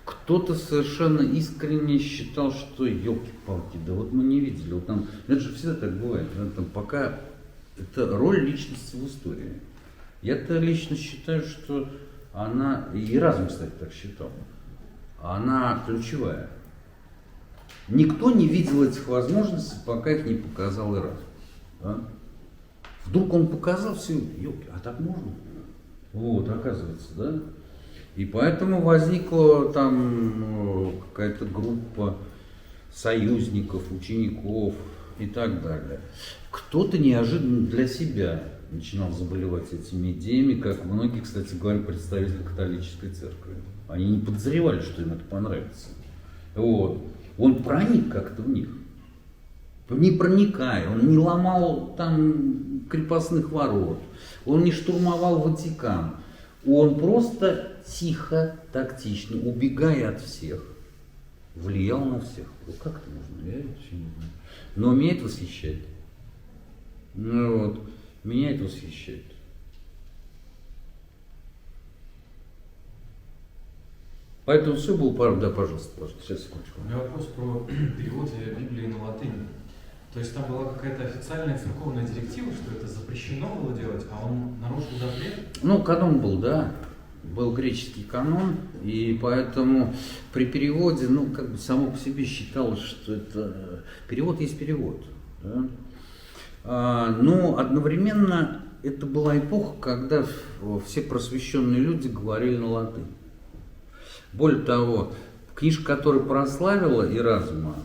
Кто-то совершенно искренне считал, что елки-палки, да вот мы не видели. Вот там, это же всегда так бывает. Пока это роль личности в истории. Я-то лично считаю, что она, и Эразм, кстати, так считал, она ключевая. Никто не видел этих возможностей, пока их не показал Эразм. Да? Вдруг он показал все, елки, а так можно? Вот, оказывается, да? И поэтому возникла там какая-то группа союзников, учеников, и так далее. Кто-то неожиданно для себя начинал заболевать этими идеями, как многие, кстати говоря, представители католической церкви. Они не подозревали, что им это понравится. Вот. Он проник как-то в них. Не проникая, он не ломал там крепостных ворот, он не штурмовал Ватикан. Он просто тихо, тактично, убегая от всех, влиял на всех. Вот как это можно? Я вообще не знаю. Но меня это восхищает. Ну вот, меня это восхищает. Поэтому все было правда. Да, пожалуйста, сейчас секундочку. У меня вопрос про перевод Библии на латынь. То есть там была какая-то официальная церковная директива, что это запрещено было делать, а он нарушил запрет? Ну, канон был, да. Был греческий канон, и поэтому при переводе, ну, как бы само по себе считалось, что это перевод есть перевод. Да? Но одновременно это была эпоха, когда все просвещенные люди говорили на латыни. Более того, книжка, которая прославила Эразма,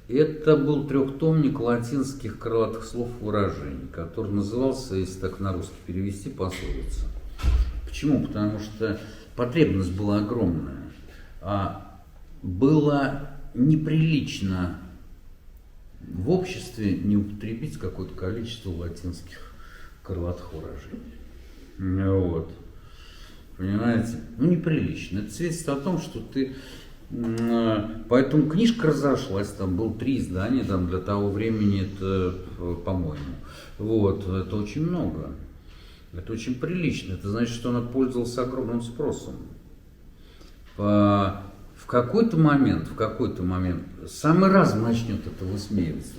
это был трехтомник латинских крылатых слов и выражений, который назывался, если так на русский перевести, пословица. Почему? Потому что потребность была огромная. Было неприлично в обществе не употребить какое-то количество латинских крылатых выражений. Вот. Понимаете? Ну, неприлично. Это свидетельствует о том, что ты... Поэтому книжка разошлась, там было 3 издания, там для того времени это, по-моему. Вот, это очень много. Это очень прилично. Это значит, что она пользовалась огромным спросом. В какой-то момент, самый раз начнет это высмеивать.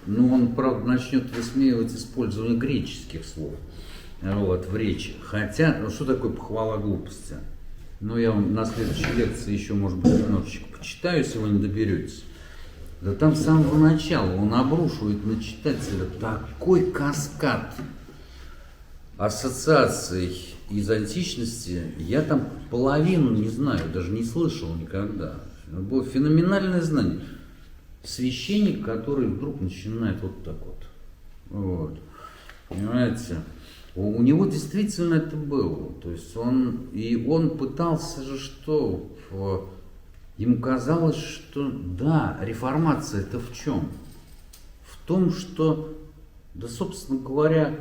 Ну, он, правда, начнет высмеивать использование греческих слов. Вот, в речи. Хотя, ну, что такое похвала глупости? Ну, я вам на следующей лекции еще, может быть, немножечко почитаю, если вы не доберетесь. Да там с самого начала он обрушивает на читателя такой каскад ассоциаций из античности. Я там половину не знаю, даже не слышал никогда. Это было феноменальное знание. Священник, который вдруг начинает вот так вот. Вот. Понимаете? У него действительно это было. То есть он пытался же что? Ему казалось, что да, реформация это в чем? В том, что, да, собственно говоря,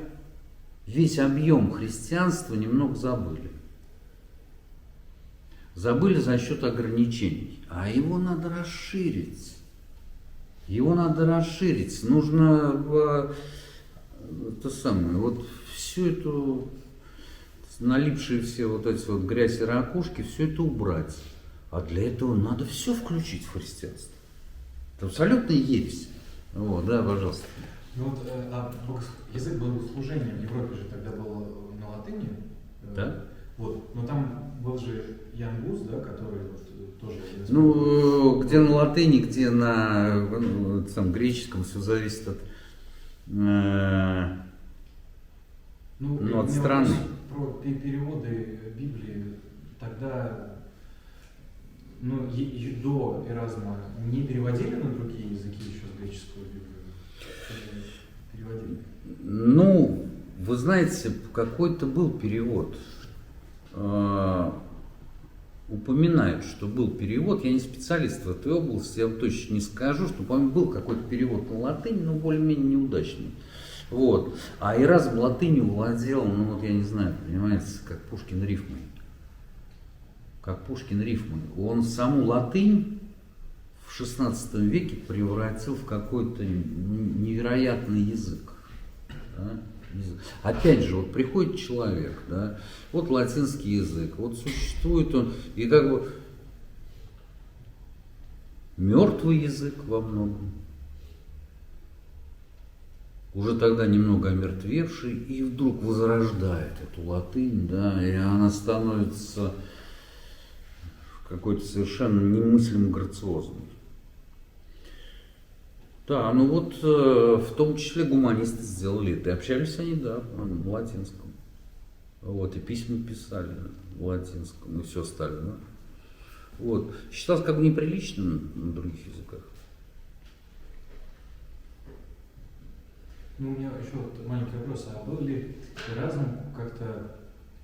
весь объем христианства немного забыли. Забыли за счет ограничений. А его надо расширить. Нужно то самое, вот всю эту налипшие все вот эти вот грязь и ракушки, все это убрать. А для этого надо все включить в христианство. Это абсолютно ересь. Вот, да, пожалуйста. Ну вот язык богослужения в Европе же тогда был на латыни. Да. Вот, но там был же Ян Гус, да, который вот тоже... Ну, где на латыни, где на греческом, все зависит от... от страны. Про переводы Библии тогда, до Эразма не переводили на другие языки еще с греческого Библию? Переводили? Ну, вы знаете, какой-то был перевод. Упоминают, что был перевод. Я не специалист в этой области, я вам точно не скажу, что, по-моему, был какой-то перевод на латынь, но более-менее неудачный. Вот. А Эразм латынью владел, ну вот я не знаю, понимаете, как Пушкин рифмой. Он саму латынь в XVI веке превратил в какой-то невероятный язык. Да? Опять же, вот приходит человек, да, вот латинский язык, вот существует он, и как бы мертвый язык во многом, уже тогда немного омертвевший, и вдруг возрождает эту латынь, да, и она становится какой-то совершенно немыслимо грациозной. Да, ну вот в том числе гуманисты сделали это. И общались они, да, на латинском. Вот, и письма писали на латинском, и все остальное. Вот. Считалось как бы неприличным на других языках. Ну, у меня еще вот маленький вопрос. А был ли Эразм как-то,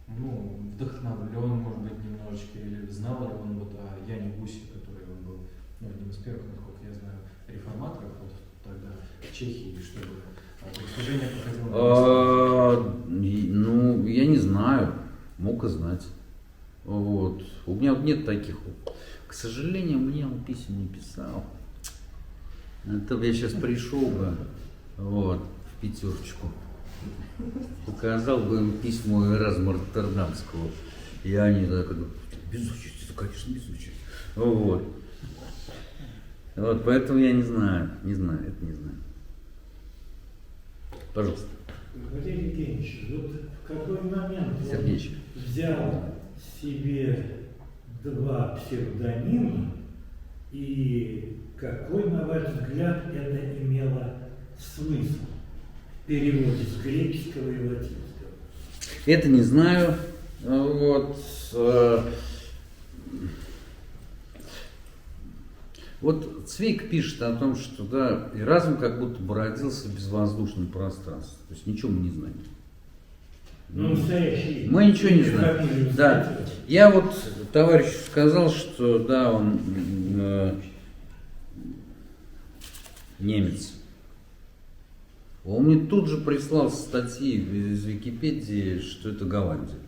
ну, вдохновлен, может быть, немножечко, или знал ли он вот о Яне Гусе, который он был, ну, одним из первых, насколько я знаю, реформаторов вот тогда в Чехии, чтобы служение проходило на местном? Ну, я не знаю, мог и знать. Вот. У меня вот нет таких вот. К сожалению, мне он писем не писал. Это бы я сейчас пришел бы, вот, в пятерочку, показал бы им письмо Эразма Роттердамского, и они так, без участи, конечно, без участи. Вот. Вот, поэтому я не знаю, это не знаю. Пожалуйста. Валерий Евгеньевич, вот в какой момент Сергеич. он взял себе два псевдонима, и какой, на ваш взгляд, это имело смысл в переводе с греческого и латинского? Это не знаю. Вот. Вот Цвейк пишет о том, что да, Эразм как будто бы родился в безвоздушном пространстве. То есть ничего мы не знаем. Ну, настоящий. Мы ничего не знаем. Фамилию Да. знаете? Я вот товарищу сказал, что да, он немец. Он мне тут же прислал статьи из Википедии, что это Голландия.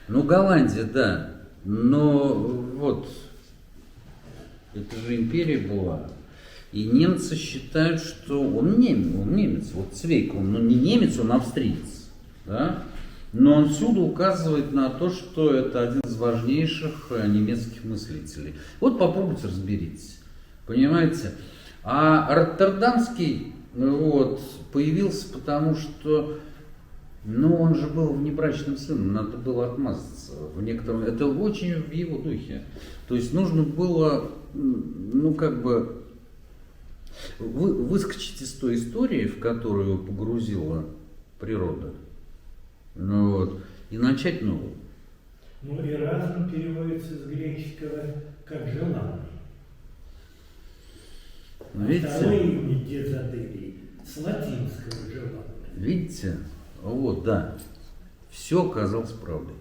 Ну, Голландия, да. Но вот, это же империя была. И немцы считают, что он немец. Вот Цвейк, он, ну, не немец, он австриец. Да? Но он всюду указывает на то, что это один из важнейших немецких мыслителей. Вот попробуйте разберитесь. Понимаете? А Роттердамский вот, появился потому, что ну, он же был внебрачным сыном, надо было отмазаться. В некотором... Это очень в его духе. То есть нужно было, ну, как бы, выскочить из той истории, в которую его погрузила природа, ну, вот, и начать новую. Ну, Эразм переводится с греческого как «желанный». Видите? Второе имя Дезодерии с латинского «желанный». Видите? Вот, да. Все оказалось правдой.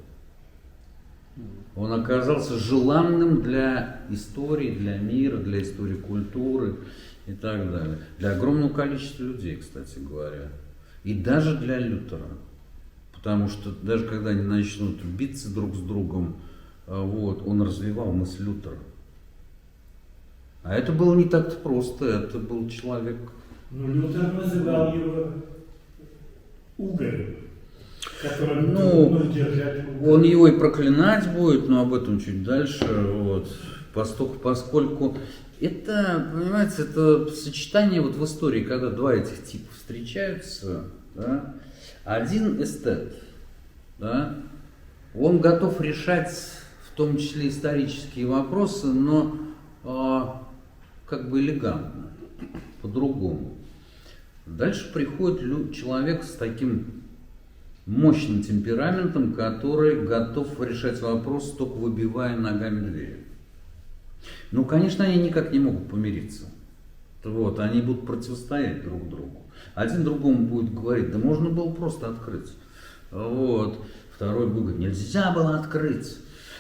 Он оказался желанным для истории, для мира, для истории культуры и так далее. Для огромного количества людей, кстати говоря. И даже для Лютера. Потому что даже когда они начнут биться друг с другом, вот, он развивал мысль Лютера. А это было не так-то просто. Это был человек... Ну, Лютер называл его угорем, которым Ну, трудно держать уголь. он его и проклинать будет, но об этом чуть дальше. Вот. Поскольку это, понимаете, это сочетание вот в истории, когда два этих типа встречаются, да, один эстет, да, он готов решать в том числе исторические вопросы, но как бы элегантно, по-другому. Дальше приходит человек с таким мощным темпераментом, который готов решать вопрос, только выбивая ногами двери. Ну, конечно, они никак не могут помириться. Вот, они будут противостоять друг другу. Один другому будет говорить, да можно было просто открыть. Вот. Второй будет говорить, нельзя было открыть.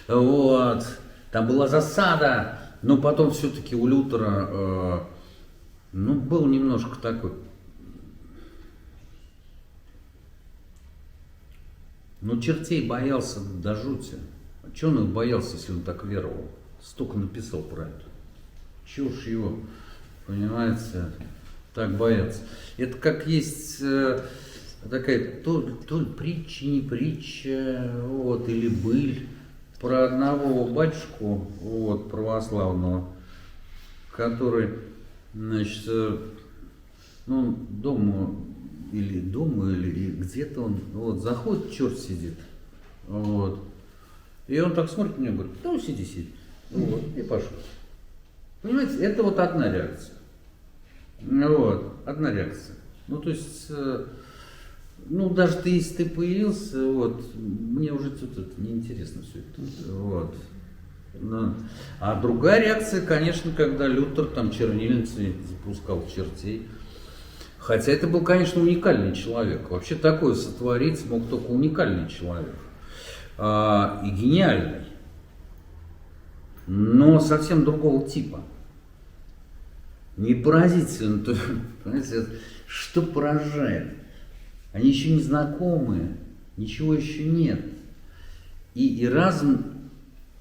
Вот. Там была засада. Но потом все-таки у Лютера, ну, был немножко такой, ну, чертей боялся до жути. А чего он их боялся, если он так веровал? Столько написал про это. Чего ж его, понимаете, так бояться? Это как есть такая то ли притча, не притча, вот, или быль про одного батюшку, вот, православного, который, значит, ну, дома или где-то он, вот, заходит, черт сидит, вот, и он так смотрит на него и говорит, ну, сиди, вот, и пошел. Понимаете, это вот одна реакция. Вот, одна реакция. Ну, то есть, ну, даже если ты появился, вот, мне уже тут это неинтересно все это. Вот. Ну, а другая реакция, конечно, когда Лютер там чернильницей запускал чертей. Хотя это был, конечно, уникальный человек. Вообще такое сотворить смог только уникальный человек. И гениальный. Но совсем другого типа. Не поразительно, то, понимаете, что поражает. Они еще не знакомы, ничего еще нет. И разум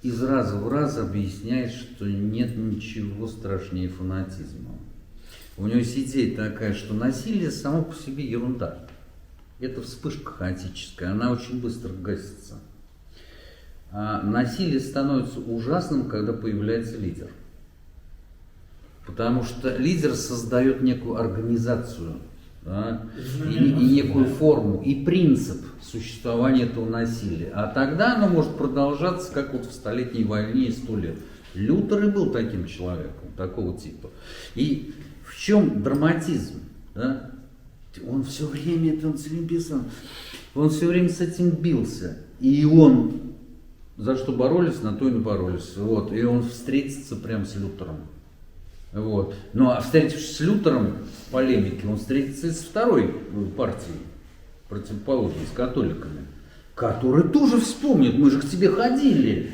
из раза в раз объясняет, что нет ничего страшнее фанатизма. У него есть идея такая, что насилие само по себе ерунда. Это вспышка хаотическая, она очень быстро гасится. А насилие становится ужасным, когда появляется лидер. Потому что лидер создает некую организацию, да, и некую форму, и принцип существования этого насилия. А тогда оно может продолжаться, как вот в Столетней войне и 100 лет. Лютер и был таким человеком, такого типа. И в чем драматизм? Да? Он все время это он все время писал, он все время с этим бился. И он, за что боролись, на то и боролись. Вот. И он встретится прямо с Лютером. Вот. Ну а встретившись с Лютером в полемике, он встретится и с второй партией, противоположной, с католиками, которые тоже вспомнят, мы же к тебе ходили.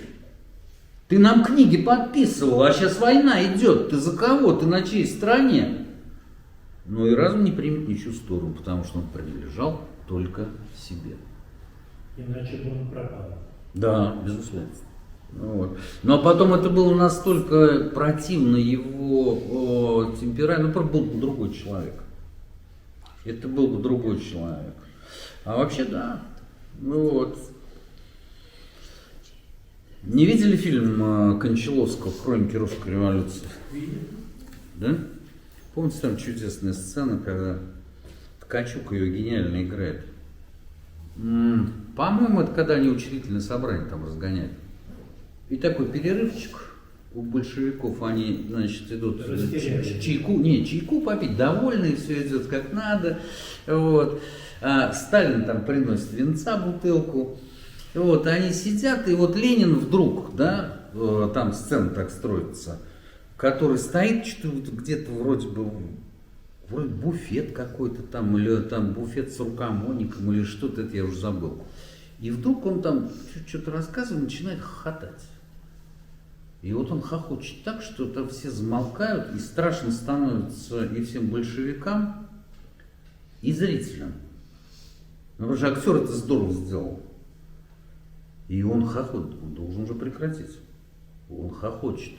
Ты нам книги подписывал, а сейчас война идет. Ты за кого? Ты на чьей стороне? Но и разум не примет ничью сторону, потому что он принадлежал только себе. Иначе бы он пропал. Да, безусловно. Вот. Но потом это было настолько противно его темпераменту, ну, просто был бы другой человек. Это был бы другой человек. А вообще, да. Ну вот. Не видели фильм Кончаловского «Хроники русской революции»? Да? Помните, там чудесная сцена, когда Ткачук ее гениально играет? По-моему, это когда они учредительное собрание там разгоняют. И такой перерывчик у большевиков, они, значит, идут чайку попить, довольные, все идет как надо. Вот. А Сталин там приносит винца, бутылку. Вот, они сидят, и вот Ленин вдруг, да, там сцена так строится, который стоит что-то где-то вроде буфет какой-то там, или там буфет с рукомойником, или что-то, это я уже забыл. И вдруг он там что-то рассказывает, начинает хохотать. И вот он хохочет так, что там все замолкают, и страшно становится и всем большевикам, и зрителям. Ну, потому что актер это здорово сделал. И он хохочет, он должен уже прекратить. Он хохочет.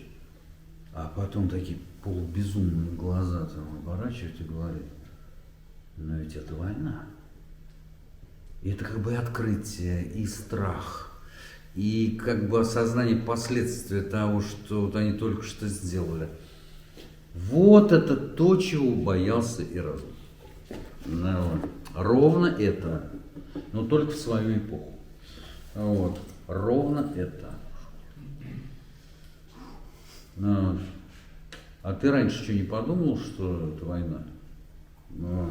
А потом такие полубезумные глаза там оборачивают и говорят: но ведь это война. И это как бы открытие, и страх, и как бы осознание последствий того, что вот они только что сделали. Вот это то, чего боялся и разум. Ну, ровно это, но только в свою эпоху. Вот. Ровно это. Ну, а ты раньше что, не подумал, что это война? Ну,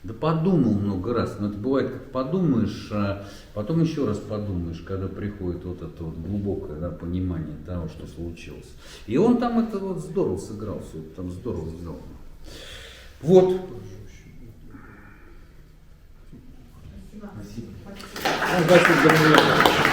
да подумал много раз, но это бывает, как подумаешь, а потом еще раз подумаешь, когда приходит вот это вот глубокое, да, понимание того, что случилось. И он там это вот здорово сыграл, все это там здорово сделано. Вот. Спасибо. Спасибо.